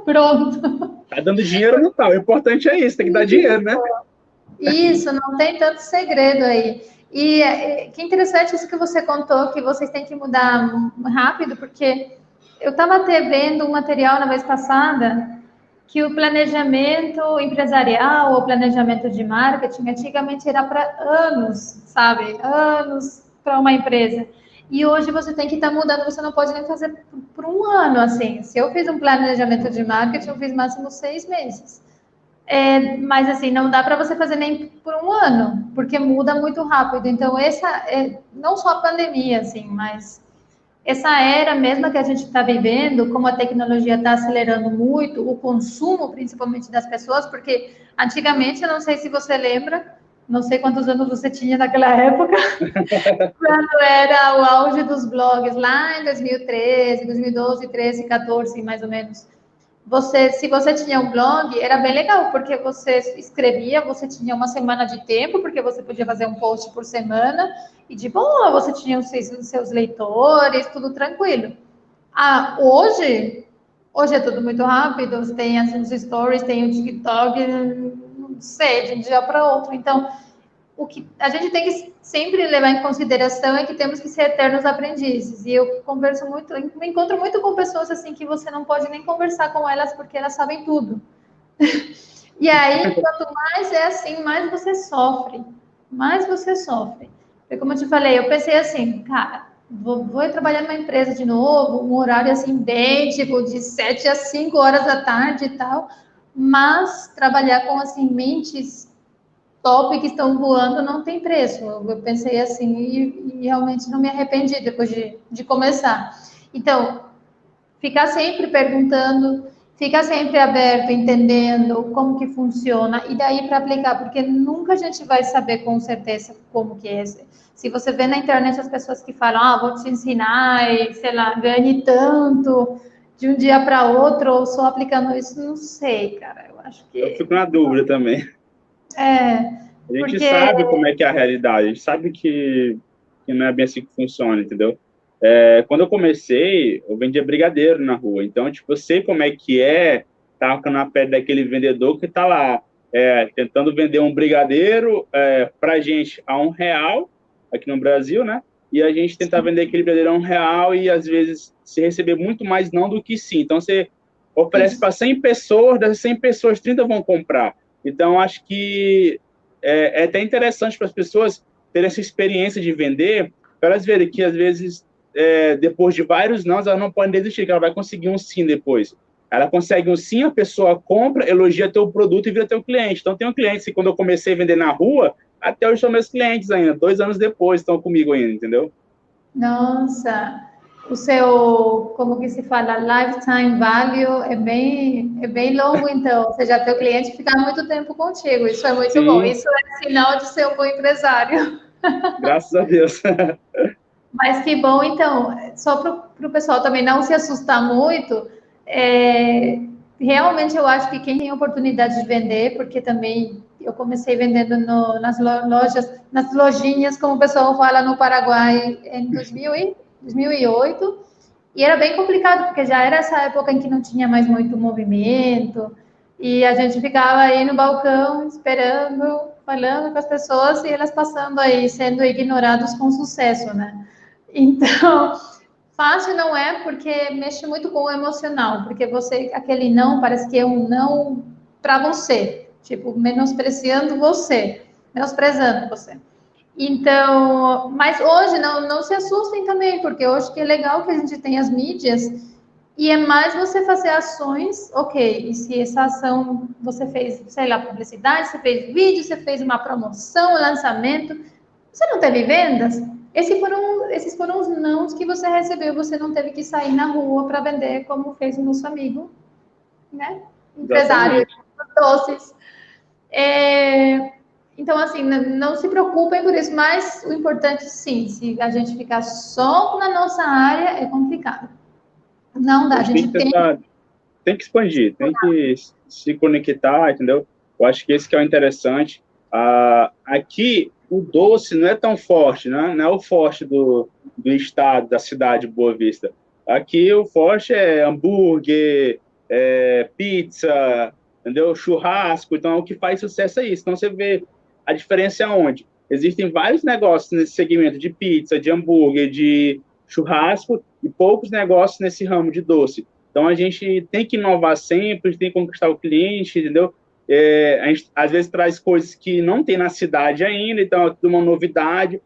Pronto. Tá dando dinheiro ou não tá? O importante é isso, tem que dar dinheiro, né? Isso, não tem tanto segredo aí. E que interessante isso que você contou, que vocês têm que mudar rápido, porque eu estava até vendo um material na vez passada que o planejamento empresarial ou planejamento de marketing antigamente era para anos, sabe? Anos para uma empresa. E hoje você tem que estar mudando, você não pode nem fazer por um ano, assim. Se eu fiz um planejamento de marketing, eu fiz máximo 6 meses. Mas assim, não dá para você fazer nem por um ano, porque muda muito rápido. Então, essa não só a pandemia, assim, mas essa era mesmo que a gente está vivendo, como a tecnologia está acelerando muito, o consumo, principalmente das pessoas, porque antigamente, eu não sei se você lembra, não sei quantos anos você tinha naquela época, quando era o auge dos blogs, lá em 2013, 2012, 13, 14, mais ou menos. Se você tinha um blog, era bem legal, porque você escrevia, você tinha uma semana de tempo, porque você podia fazer um post por semana, e de boa, você tinha os seus leitores, tudo tranquilo. Hoje é tudo muito rápido, tem os stories, tem o TikTok, não sei, de um dia para outro. Então, o que a gente tem que sempre levar em consideração é que temos que ser eternos aprendizes. E eu converso muito, me encontro muito com pessoas assim que você não pode nem conversar com elas porque elas sabem tudo. E aí, quanto mais é assim, mais você sofre. Mais você sofre. Porque, como eu te falei, eu pensei assim, cara, vou trabalhar numa empresa de novo, um horário assim, bem, tipo, de 7 às 5 horas da tarde e tal, mas trabalhar com, assim, mentes top que estão voando não tem preço. Eu pensei assim e realmente não me arrependi depois de começar. Então, ficar sempre perguntando, ficar sempre aberto, entendendo como que funciona e daí para aplicar, porque nunca a gente vai saber com certeza como que é. Se você vê na internet as pessoas que falam, vou te ensinar e, sei lá, ganhe tanto de um dia para outro, ou só aplicando isso, não sei, cara. Eu acho Eu que fico na dúvida também. A gente porque sabe como é que é a realidade, a gente sabe que não é bem assim que funciona, entendeu? Quando eu comecei, eu vendia brigadeiro na rua, então, tipo, eu sei como é que tá na pele daquele vendedor que tá lá, tentando vender um brigadeiro pra gente a R$ 1, aqui no Brasil, né? E a gente tentar vender aquele brigadeiro a R$ 1 e, às vezes, se receber muito mais não do que sim. Então, você oferece isso. para 100 pessoas, dessas 100 pessoas, 30 vão comprar. Então, acho que é até interessante para as pessoas terem essa experiência de vender, para elas verem que, às vezes, depois de vários não, elas não podem desistir, que ela vai conseguir um sim depois. Ela consegue um sim, a pessoa compra, elogia teu produto e vira teu cliente. Então, tem um cliente que, quando eu comecei a vender na rua, até hoje são meus clientes ainda, 2 anos depois estão comigo ainda, entendeu? Nossa, o seu, como que se fala, lifetime value é bem longo, então. Ou seja, teu cliente ficar muito tempo contigo. Isso é muito bom. Sim, Isso é sinal de ser um bom empresário. Graças a Deus. Mas que bom, então, só para o pessoal também não se assustar muito, realmente eu acho que quem tem oportunidade de vender, porque também eu comecei vendendo nas lojas, nas lojinhas, como o pessoal fala no Paraguai, em 2008, e era bem complicado, porque já era essa época em que não tinha mais muito movimento, e a gente ficava aí no balcão esperando, falando com as pessoas e elas passando aí, sendo ignorados com sucesso, né? Então, fácil não é porque mexe muito com o emocional, porque você, aquele não, parece que é um não para você, tipo, menospreciando você, menosprezando você. Então, mas hoje não se assustem também, porque hoje que é legal que a gente tem as mídias e é mais você fazer ações, ok, e se essa ação você fez, sei lá, publicidade, você fez vídeo, você fez uma promoção, lançamento, você não teve vendas? Esses foram os nãos que você recebeu, você não teve que sair na rua para vender, como fez o nosso amigo, né? Empresário Exatamente. de doces. Então, assim, não se preocupem por isso, mas o importante, sim, se a gente ficar só na nossa área, é complicado. Não A dá, a gente tem gente que tem que tentar, tem que expandir, tem que se conectar, entendeu? Eu acho que esse que é o interessante. Aqui, o doce não é tão forte, né? Não é o forte do estado, da cidade de Boa Vista. Aqui, o forte é hambúrguer, pizza, entendeu? Churrasco. Então, o que faz sucesso é isso. Então, você vê a diferença onde? Existem vários negócios nesse segmento de pizza, de hambúrguer, de churrasco, e poucos negócios nesse ramo de doce. Então, a gente tem que inovar sempre, a gente tem que conquistar o cliente, entendeu? A gente, às vezes, traz coisas que não tem na cidade ainda, então é tudo uma novidade.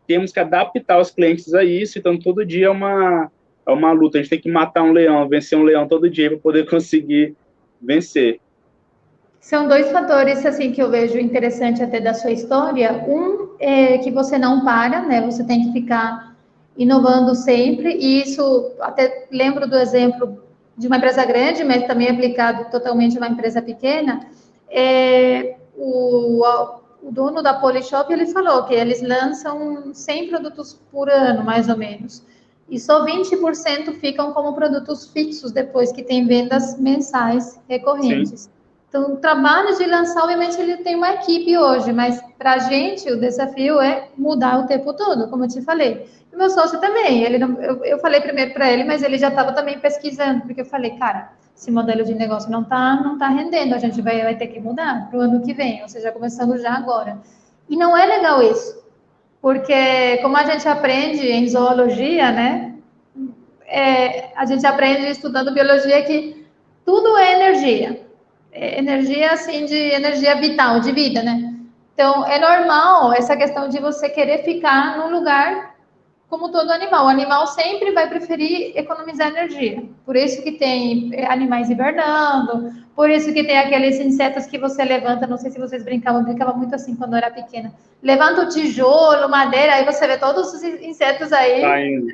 Temos que adaptar os clientes a isso, então todo dia é uma luta. A gente tem que matar um leão, vencer um leão todo dia para poder conseguir vencer. São dois fatores assim que eu vejo interessante até da sua história. Um é que você não para, né? Você tem que ficar inovando sempre. E isso até lembro do exemplo de uma empresa grande, mas também aplicado totalmente a uma empresa pequena. O dono da Polishop ele falou que eles lançam 100 produtos por ano, mais ou menos. E só 20% ficam como produtos fixos depois que tem vendas mensais Sim, recorrentes. Então, o trabalho de lançar, obviamente, ele tem uma equipe hoje, mas para a gente o desafio é mudar o tempo todo, como eu te falei. E o meu sócio também, ele não, eu falei primeiro para ele, mas ele já estava também pesquisando, porque eu falei, cara, esse modelo de negócio não tá rendendo, a gente vai ter que mudar para o ano que vem, ou seja, começando já agora. E não é legal isso, porque como a gente aprende em zoologia, né? A gente aprende estudando biologia que tudo é energia. Energia, assim, de energia vital, de vida, né? Então, é normal essa questão de você querer ficar num lugar como todo animal. O animal sempre vai preferir economizar energia. Por isso que tem animais hibernando, por isso que tem aqueles insetos que você levanta, não sei se vocês brincavam, brincava muito assim quando eu era pequena. Levanta o tijolo, madeira, aí você vê todos os insetos tá aí. indo.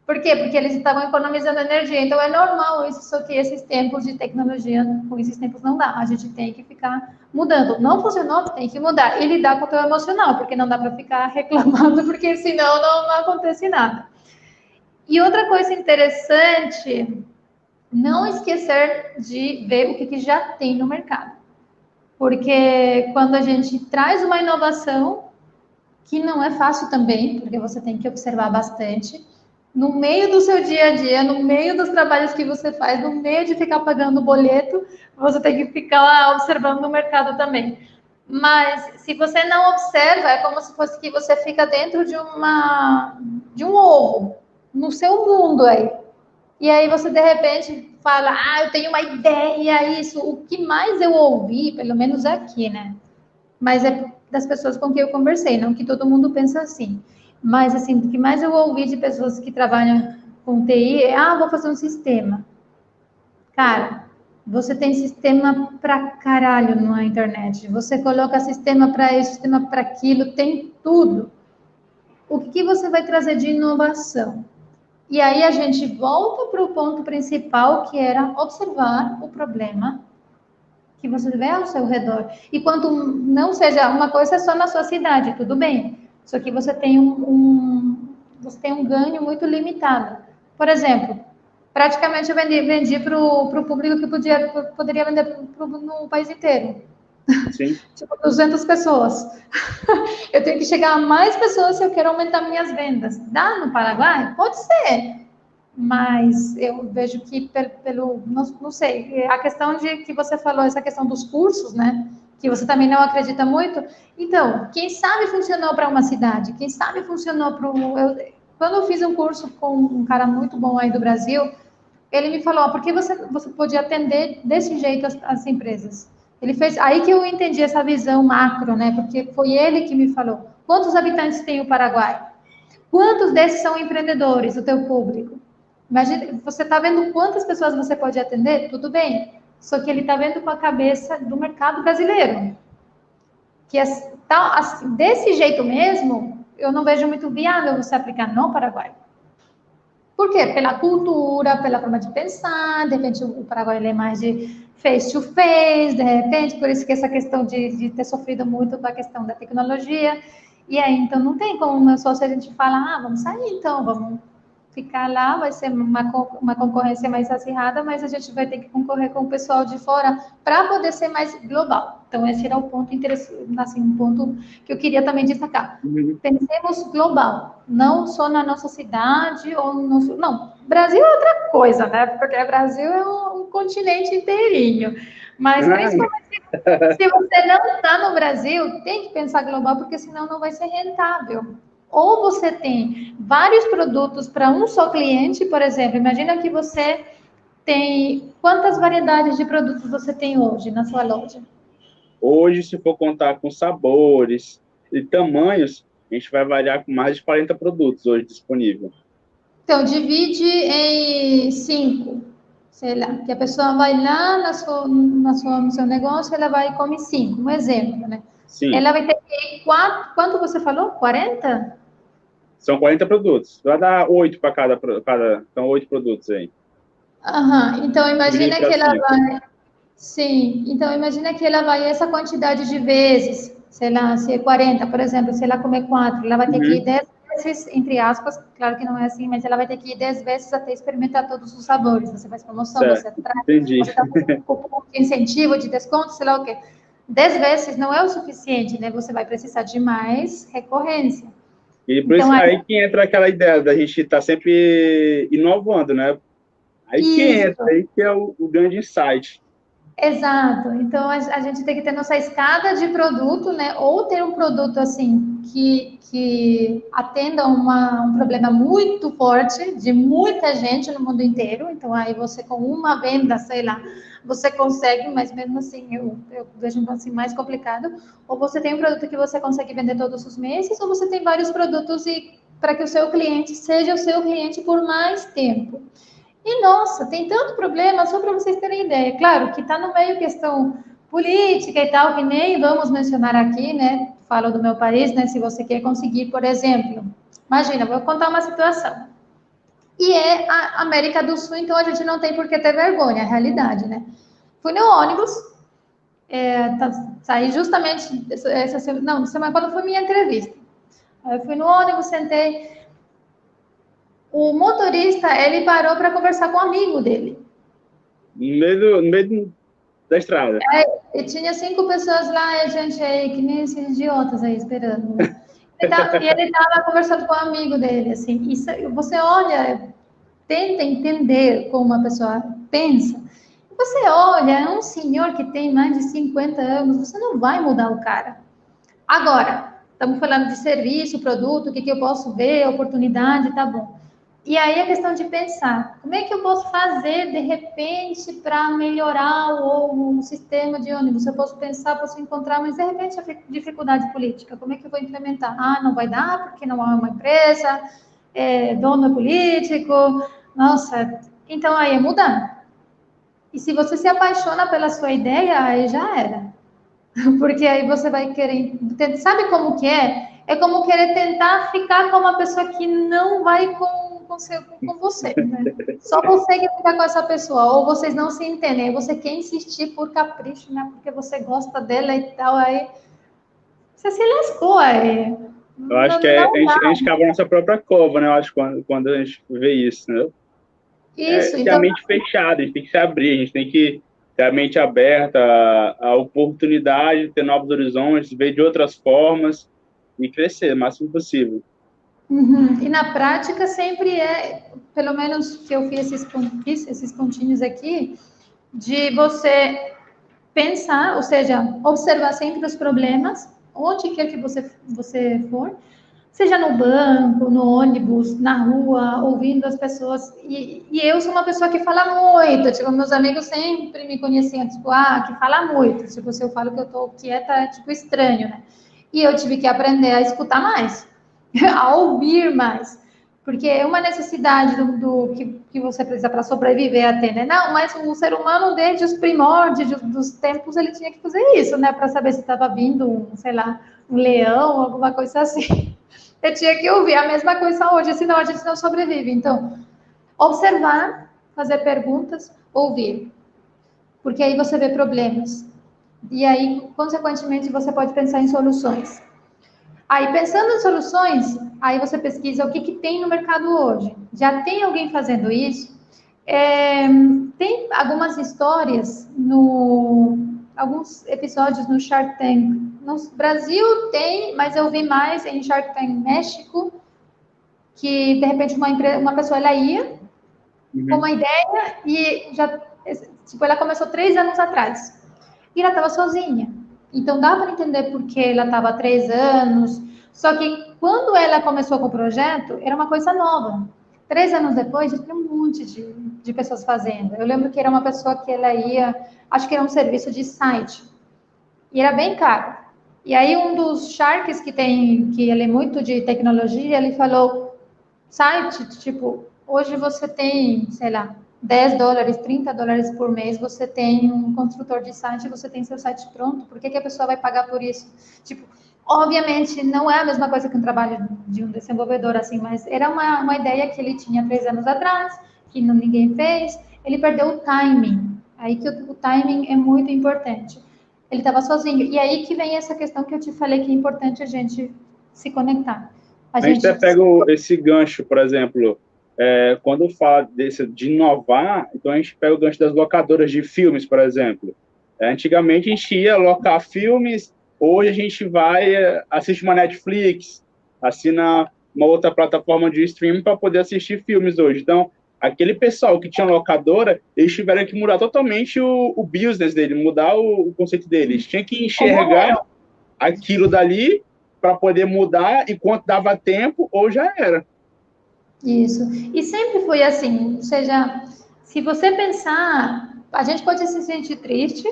Por quê? Porque eles estavam economizando energia. Então é normal isso, só que esses tempos de tecnologia, com esses tempos não dá. A gente tem que ficar mudando. Não funcionou, tem que mudar. E lidar com o teu emocional, porque não dá para ficar reclamando, porque senão não acontece nada. E outra coisa interessante, não esquecer de ver o que já tem no mercado. Porque quando a gente traz uma inovação, que não é fácil também, porque você tem que observar bastante, no meio do seu dia a dia, no meio dos trabalhos que você faz, no meio de ficar pagando o boleto, você tem que ficar lá observando o mercado também. Mas se você não observa, é como se fosse que você fica dentro de um ovo, no seu mundo aí. E aí você de repente fala, eu tenho uma ideia, isso. O que mais eu ouvi, pelo menos aqui, né? Mas é das pessoas com quem eu conversei, não que todo mundo pensa assim. Mas, assim, o que mais eu ouvi de pessoas que trabalham com TI é, vou fazer um sistema. Cara, você tem sistema pra caralho na internet. Você coloca sistema para isso, sistema para aquilo, tem tudo. O que você vai trazer de inovação? E aí a gente volta para o ponto principal, que era observar o problema que você vê ao seu redor. E quanto não seja uma coisa só na sua cidade, tudo bem. Só que você tem você tem um ganho muito limitado. Por exemplo, praticamente eu vendi para o público que poderia vender no país inteiro. Sim. Tipo, 200 pessoas. Eu tenho que chegar a mais pessoas se eu quero aumentar minhas vendas. Dá no Paraguai? Pode ser. Mas eu vejo que não sei, a questão de que você falou, essa questão dos cursos, né? Que você também não acredita muito. Então, quem sabe funcionou para uma cidade, quem sabe funcionou para quando eu fiz um curso com um cara muito bom aí do Brasil, ele me falou, por que você podia atender desse jeito as empresas? Ele fez, aí que eu entendi essa visão macro, né? Porque foi ele que me falou. Quantos habitantes tem o Paraguai? Quantos desses são empreendedores, o teu público? Imagina, você está vendo quantas pessoas você pode atender? Tudo bem. Só que ele está vendo com a cabeça do mercado brasileiro. Que desse jeito mesmo, eu não vejo muito viável você aplicar no Paraguai. Por quê? Pela cultura, pela forma de pensar, de repente o Paraguai ele é mais de face to face, de repente, por isso que essa questão de ter sofrido muito com a questão da tecnologia. E aí, então, não tem como só se a gente fala, vamos sair então, vamos ficar lá, vai ser uma concorrência mais acirrada, mas a gente vai ter que concorrer com o pessoal de fora para poder ser mais global. Então, esse era o ponto interessante, assim, um ponto que eu queria também destacar. Pensemos global, não só na nossa cidade ou no nosso... Não, Brasil é outra coisa, né? Porque o Brasil é um continente inteirinho. Mas, principalmente, se você não está no Brasil, tem que pensar global, porque senão não vai ser rentável. Ou você tem vários produtos para um só cliente, por exemplo, imagina que você tem... Quantas variedades de produtos você tem hoje na sua loja? Hoje, se for contar com sabores e tamanhos, a gente vai variar com mais de 40 produtos hoje disponível. Então, divide em 5, sei lá, que a pessoa vai lá no seu negócio, ela vai e come 5, um exemplo, né? Sim. Ela vai ter que ir 4, quanto você falou? 40? São 40 produtos. Vai dar 8 para cada. São 8 produtos aí. Então imagina que ela 5. vai. Sim, então imagina que ela vai essa quantidade de vezes, sei lá, se é 40, por exemplo, se ela comer 4, ela vai ter que ir 10 vezes, entre aspas, claro que não é assim, mas ela vai ter que ir 10 vezes até experimentar todos os sabores. Você faz promoção, Certo. você atrai, Entendi. você dá um cupom de incentivo, de desconto, sei lá o quê. 10 vezes não é o suficiente, né? Você vai precisar de mais recorrência. E por isso aí que entra aquela ideia da gente estar sempre inovando, né? Aí que entra, aí que é o grande insight. Exato. Então, a gente tem que ter nossa escada de produto, né? Ou ter um produto, assim, que atenda um problema muito forte de muita gente no mundo inteiro. Então, aí você com uma venda, sei lá, você consegue, mas mesmo assim, eu vejo assim, mais complicado. Ou você tem um produto que você consegue vender todos os meses, ou você tem vários produtos para que o seu cliente seja o seu cliente por mais tempo. E, nossa, tem tanto problema, só para vocês terem ideia. Claro que está no meio questão política e tal, que nem vamos mencionar aqui, né? Falo do meu país, né? Se você quer conseguir, por exemplo, imagina, vou contar uma situação. E é a América do Sul, então a gente não tem por que ter vergonha, é a realidade, né? Fui no ônibus, saí justamente essa semana, quando foi minha entrevista. Aí eu fui no ônibus, sentei. O motorista, ele parou para conversar com um amigo dele. No meio da estrada. E tinha 5 pessoas lá, e a gente aí, que nem esses idiotas aí, esperando. Né? E ele estava conversando com um amigo dele, assim. Você olha, tenta entender como uma pessoa pensa. Você olha, é um senhor que tem mais de 50 anos, você não vai mudar o cara. Agora, estamos falando de serviço, produto, o que eu posso ver, oportunidade, tá bom. E aí a questão de pensar, como é que eu posso fazer, de repente, para melhorar o sistema de ônibus? Eu posso pensar, posso encontrar, mas de repente a dificuldade política, como é que eu vou implementar? Não vai dar, porque não é uma empresa, dono é político, nossa, então aí é mudar. E se você se apaixona pela sua ideia, aí já era. Porque aí você vai querer, sabe como que é? É como querer tentar ficar com uma pessoa que não vai com você, né? Só consegue ficar com essa pessoa, ou vocês não se entendem, aí você quer insistir por capricho, né? Porque você gosta dela e tal, aí você se lascou aí. Eu acho que Não a dá. gente cava a nossa própria cova, né? Eu acho, quando a gente vê isso, né? Isso, Ter a então, mente fechada, a gente tem que se abrir, a gente tem que ter a mente aberta à oportunidade, ter novos horizontes, ver de outras formas e crescer o máximo possível. uhum. E na prática sempre pelo menos que eu fiz esses pontinhos aqui, de você pensar, ou seja, observar sempre os problemas, onde quer que você for, seja no banco, no ônibus, na rua, ouvindo as pessoas. E eu sou uma pessoa que fala muito, tipo, meus amigos sempre me conheciam, tipo, que fala muito. Tipo, se eu falo que eu tô quieta, é tipo estranho, né? E eu tive que aprender a escutar mais, a ouvir mais. Porque é uma necessidade que você precisa para sobreviver até, né? Não, mas o ser humano, desde os primórdios dos tempos, ele tinha que fazer isso, né? Para saber se estava vindo, sei lá, um leão, alguma coisa assim. Eu tinha que ouvir a mesma coisa hoje, senão a gente não sobrevive. Então, observar, fazer perguntas, ouvir. Porque aí você vê problemas. E aí, consequentemente, você pode pensar em soluções. Aí, pensando em soluções, aí você pesquisa o que tem no mercado hoje. Já tem alguém fazendo isso? É, tem algumas histórias alguns episódios no Shark Tank. No Brasil tem, mas eu vi mais em Shark Tank México, que de repente uma pessoa ela ia com Uhum. uma ideia e já, tipo, ela começou 3 anos atrás e ela estava sozinha. Então dá para entender por que ela estava há 3 anos. Só que quando ela começou com o projeto, era uma coisa nova. 3 anos depois, já tinha um monte de pessoas fazendo. Eu lembro que era uma pessoa que ela ia, acho que era um serviço de site, e era bem caro. E aí um dos sharks que ele é muito de tecnologia, ele falou, site, tipo, hoje você tem, sei lá, US$ 10, US$ 30 por mês, você tem um construtor de site, você tem seu site pronto, por que que a pessoa vai pagar por isso? Tipo, obviamente não é a mesma coisa que um trabalho de um desenvolvedor, assim, mas era uma ideia que ele tinha 3 anos atrás, que ninguém fez, ele perdeu o timing, aí que o timing é muito importante. Ele estava sozinho, e aí que vem essa questão que eu te falei que é importante a gente se conectar. A A gente gente até pega esse gancho, por exemplo, quando fala de inovar, então a gente pega o gancho das locadoras de filmes, por exemplo. Antigamente a gente ia locar filmes, hoje a gente vai, assiste uma Netflix, assina uma outra plataforma de streaming para poder assistir filmes hoje. Então, aquele pessoal que tinha locadora, eles tiveram que mudar totalmente o business dele, mudar o conceito deles. Tinha que enxergar morreram. aquilo dali para poder mudar enquanto dava tempo ou já era. Isso. E sempre foi assim, ou seja, se você pensar, a gente pode se sentir triste.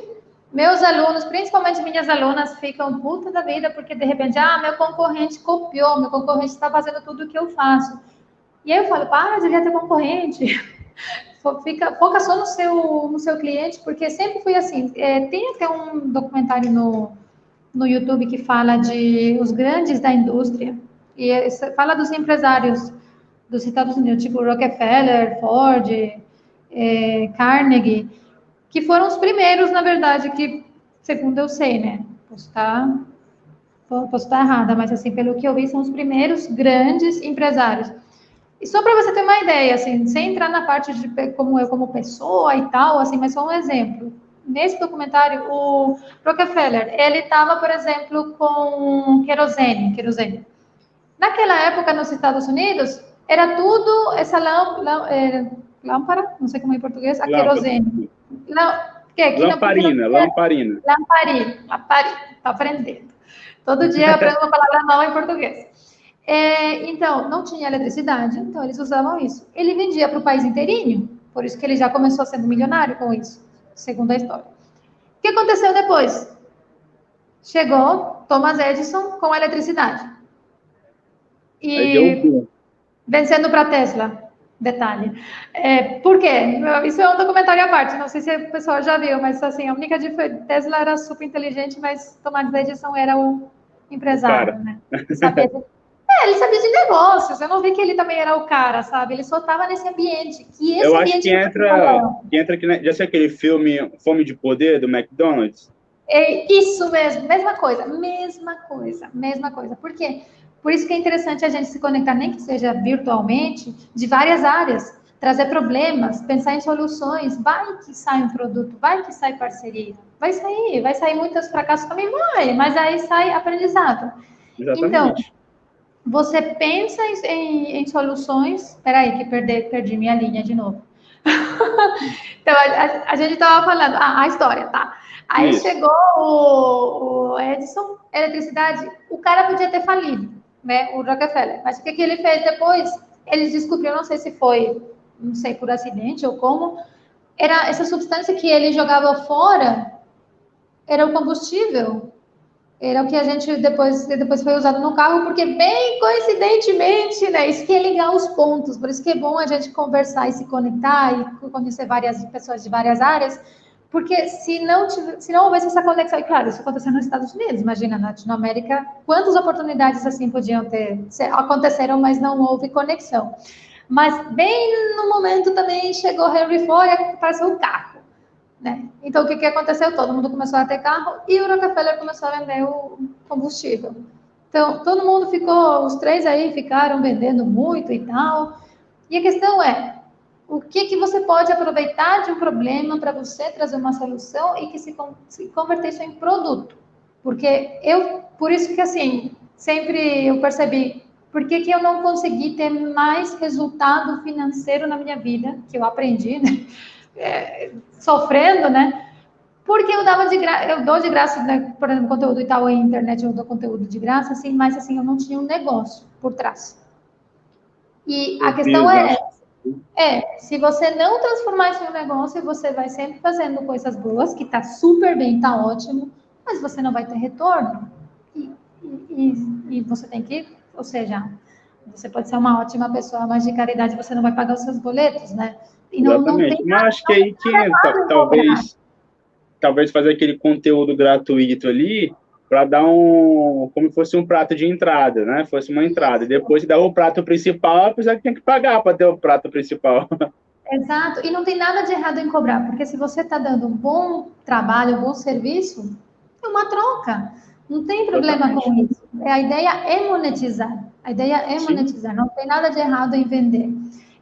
Meus alunos, principalmente minhas alunas, ficam puta da vida porque de repente, meu concorrente copiou, meu concorrente está fazendo tudo o que eu faço. E aí eu falo, para de ter concorrente. Foca só no seu cliente, porque sempre foi assim. Tem até um documentário no YouTube que fala de os grandes da indústria e fala dos empresários dos Estados Unidos, tipo Rockefeller, Ford, Carnegie, que foram os primeiros, na verdade, que, segundo eu sei, né? Posso estar errada, mas assim, pelo que eu vi, são os primeiros grandes empresários. E só para você ter uma ideia, assim, sem entrar na parte de como eu como pessoa e tal, assim, mas só um exemplo. Nesse documentário, o Rockefeller, ele estava, por exemplo, com querosene. Naquela época, nos Estados Unidos, era tudo essa lâmpada, não sei como é em português, a Lâmpada. querosene. Não, que aqui na Lamparina, lamparina. lamparina, tá aprendendo. Todo dia eu aprendo uma palavra nova em português. Então, não tinha eletricidade, então eles usavam isso. Ele vendia para o país inteirinho, por isso que ele já começou sendo milionário com isso, segundo a história. O que aconteceu depois? Chegou Thomas Edison com a eletricidade. Aí deu um E boom. vencendo para Tesla. Detalhe. Por quê? Isso é um documentário à parte, não sei se o pessoal já viu, mas assim, a única diferença, Tesla era super inteligente, mas Thomas Edison era o O cara. empresário, né? Ele sabia de negócios, eu não vi que ele também era o cara, sabe? Ele só estava nesse ambiente, que Eu esse acho que ambiente não entra, estava. aqui, né? Já sei aquele filme Fome de Poder do McDonald's? Isso mesmo, mesma coisa. Por quê? Por isso que é interessante a gente se conectar, nem que seja virtualmente, de várias áreas, trazer problemas, pensar em soluções, vai que sai um produto, vai que sai parceria, vai sair muitos fracassos também, vai, mas aí sai aprendizado. Então, Exatamente. você pensa em soluções, peraí que perdi minha linha de novo. Então, a gente estava falando, a história, tá? Aí Isso. chegou o Edison, eletricidade, o cara podia ter falido, né? O Rockefeller. Mas o que ele fez depois? Eles descobriram, não sei se foi, não sei, por acidente ou como, era essa substância que ele jogava fora, era o combustível. Era o que a gente depois foi usado no carro, porque bem coincidentemente, né? Isso que é ligar os pontos, por isso que é bom a gente conversar e se conectar e conhecer várias pessoas de várias áreas, porque se não houvesse essa conexão, e claro, isso aconteceu nos Estados Unidos, imagina, na Latinoamérica, quantas oportunidades assim podiam ter, aconteceram, mas não houve conexão. Mas bem no momento também chegou Henry Ford e apareceu o carro. Né? Então, o que aconteceu? Todo mundo começou a ter carro e o Rockefeller começou a vender o combustível. Então, todo mundo ficou, os três aí ficaram vendendo muito e tal. E a questão é, o que você pode aproveitar de um problema para você trazer uma solução e que se converter isso em produto? Porque por isso que assim, sempre eu percebi, por que eu não consegui ter mais resultado financeiro na minha vida, que eu aprendi, né? Sofrendo, né? Porque eu dou de graça, né? Por exemplo, conteúdo Itaú e internet, eu dou conteúdo de graça, assim, mas assim, eu não tinha um negócio por trás. E a questão se você não transformar isso em um negócio, você vai sempre fazendo coisas boas, que tá super bem, tá ótimo, mas você não vai ter retorno. E você tem que, ou seja, você pode ser uma ótima pessoa, mas de caridade você não vai pagar os seus boletos, né? E não Exatamente. tem Mas nada, acho que aí que entra, talvez fazer aquele conteúdo gratuito ali para dar como fosse um prato de entrada, né? Fosse uma entrada. E depois dá o prato principal, a pessoa tem que pagar para ter o prato principal. Exato, e não tem nada de errado em cobrar, porque se você está dando um bom trabalho, um bom serviço, é uma troca. Não tem problema Exatamente. com isso. A ideia é monetizar. A ideia é Sim. monetizar. Não tem nada de errado em vender.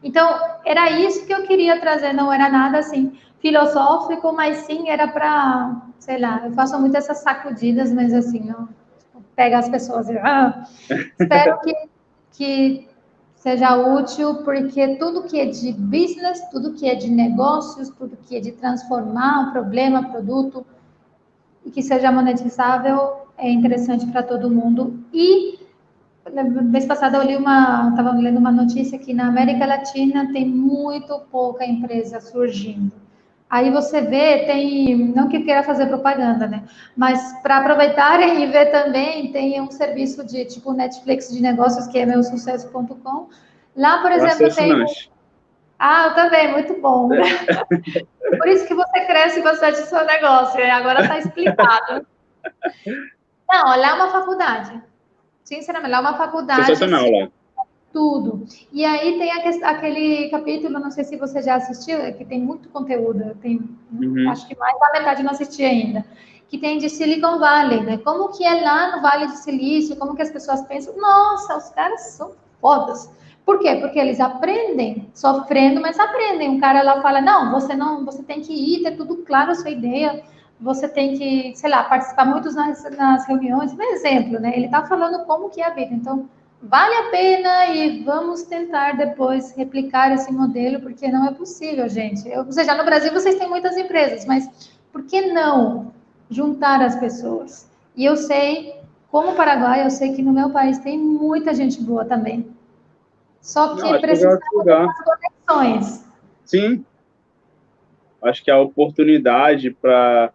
Então, era isso que eu queria trazer. Não era nada assim filosófico, mas sim era para, sei lá, eu faço muito essas sacudidas, mas assim, não pega as pessoas e espero que seja útil, porque tudo que é de business, tudo que é de negócios, tudo que é de transformar um problema, produto, e que seja monetizável, é interessante para todo mundo. E, na vez passada, estava lendo uma notícia que na América Latina tem muito pouca empresa surgindo. Aí você vê, não que eu queira fazer propaganda, né? Mas para aproveitarem e ver também, tem um serviço de tipo Netflix de negócios, que é meusucesso.com. Lá, por Eu exemplo, acesso tem. lanche. Ah, eu também, muito bom, né? Por isso que você cresce bastante o seu negócio, e agora está explicado. Não, lá é uma faculdade. Sinceramente, lá é uma faculdade, Sensacional assim, lá. tudo. E aí tem aquele capítulo, não sei se você já assistiu, que tem muito conteúdo, Uhum. acho que mais da metade eu não assisti ainda, que tem de Silicon Valley, né? Como que é lá no Vale de Silício, como que as pessoas pensam, nossa, os caras são fodas. Por quê? Porque eles aprendem, sofrendo, mas aprendem. Um cara lá fala, você tem que ir, ter tudo claro a sua ideia, você tem que, sei lá, participar muito nas reuniões, um exemplo, né? Ele está falando como que é a vida. Então, vale a pena e vamos tentar depois replicar esse modelo, porque não é possível, gente. Ou seja, no Brasil vocês têm muitas empresas, mas por que não juntar as pessoas? E eu sei, como Paraguai, eu sei que no meu país tem muita gente boa também. Só Não, que acho legal precisamos esse lugar. dessas conexões. Sim, acho que é a oportunidade para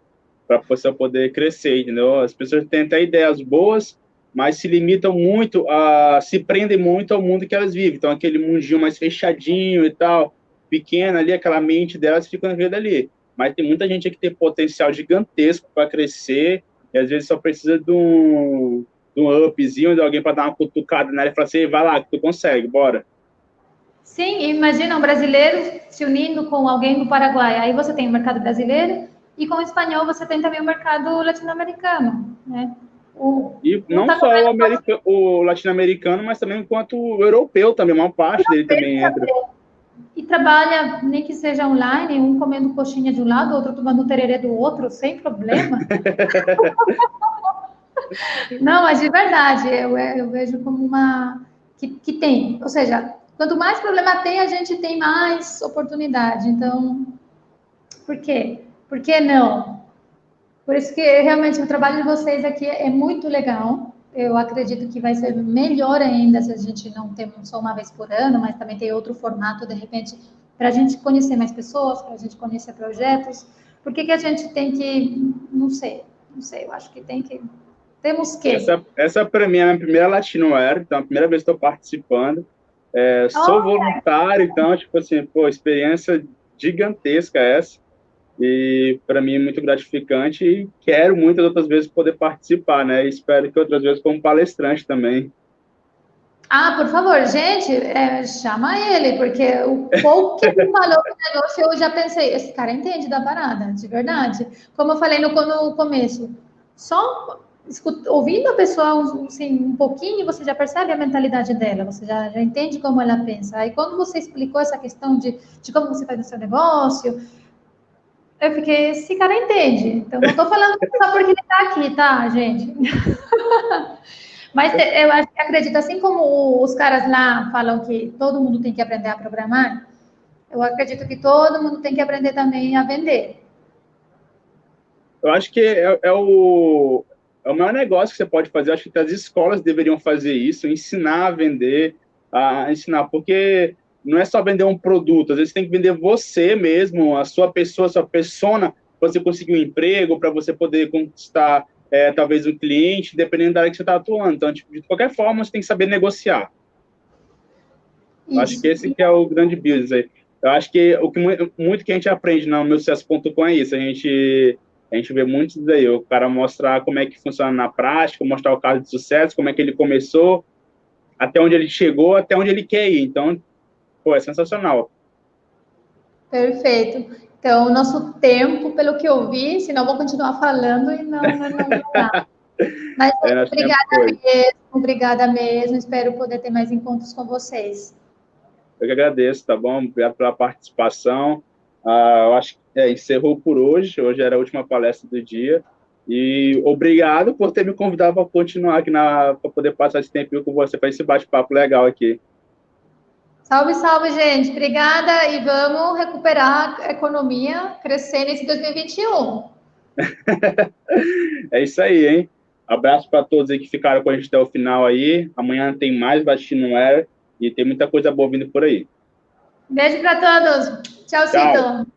você poder crescer, entendeu? As pessoas têm até ideias boas, mas se limitam muito, se prendem muito ao mundo que elas vivem. Então, aquele mundinho mais fechadinho e tal, pequeno ali, aquela mente delas fica naquele dali. Mas tem muita gente aqui que tem potencial gigantesco para crescer, e às vezes só precisa de um upzinho, de alguém para dar uma cutucada nela e falar assim, vai lá, que tu consegue, bora. Sim, imagina um brasileiro se unindo com alguém do Paraguai. Aí você tem o mercado brasileiro e com o espanhol você tem também o mercado latino-americano, né? E não não tá só o latino-americano, mas também quanto o europeu também, uma parte dele também entra. e trabalha, nem que seja online, um comendo coxinha de um lado, outro tomando tererê do outro, sem problema. Não, mas de verdade, eu vejo como uma que tem, ou seja, quanto mais problema tem, a gente tem mais oportunidade. Então, por quê? Por que não? Por isso que realmente o trabalho de vocês aqui é muito legal. Eu acredito que vai ser melhor ainda se a gente não tem só uma vez por ano, mas também tem outro formato, de repente, para a gente conhecer mais pessoas, para a gente conhecer projetos. Por que que a gente tem que, não sei, eu acho que tem que, temos que. Essa para mim é a minha primeira Latino Air, então é a primeira vez que estou participando. Sou Oh, voluntário, então, tipo assim, pô, experiência gigantesca essa. E para mim é muito gratificante e quero muitas outras vezes poder participar, né? E espero que outras vezes como palestrante também. ah, por favor, gente, chama ele, porque o pouco que ele falou do negócio, eu já pensei, esse cara entende da parada, de verdade. Como eu falei no começo, só ouvindo a pessoa assim, um pouquinho, você já percebe a mentalidade dela, você já entende como ela pensa. Aí quando você explicou essa questão de como você faz o seu negócio, eu fiquei, esse cara entende. Então, não estou falando só porque ele está aqui, tá, gente? Mas eu acredito, assim como os caras lá falam que todo mundo tem que aprender a programar, eu acredito que todo mundo tem que aprender também a vender. Eu acho que é o maior negócio que você pode fazer. Eu acho que as escolas deveriam fazer isso, ensinar a vender, a ensinar, porque não é só vender um produto, às vezes tem que vender você mesmo, a sua pessoa, a sua persona, para você conseguir um emprego, para você poder conquistar talvez um cliente, dependendo da área que você está atuando. Então, tipo, de qualquer forma, você tem que saber negociar. Eu acho que Isso. esse que é o grande business aí. Eu acho que o que muito que a gente aprende no meu sucesso.com é isso. A gente vê muito isso aí. O cara mostrar como é que funciona na prática, mostrar o caso de sucesso, como é que ele começou, até onde ele chegou, até onde ele quer ir. Então, pô, é sensacional. Perfeito. Então, o nosso tempo, pelo que eu vi, senão eu vou continuar falando e não vai dar. Mas Nosso tempo foi. obrigada mesmo. Espero poder ter mais encontros com vocês. Eu que agradeço, tá bom? Obrigado pela participação. Eu acho que encerrou por hoje. Hoje era a última palestra do dia. E obrigado por ter me convidado para continuar aqui para poder passar esse tempinho com você, para esse bate-papo legal aqui. Salve, salve, gente. Obrigada e vamos recuperar a economia, crescer nesse 2021. É isso aí, hein? Abraço para todos aí que ficaram com a gente até o final aí. Amanhã tem mais Latino Air e tem muita coisa boa vindo por aí. Beijo para todos. Tchau, Tchau. Cito.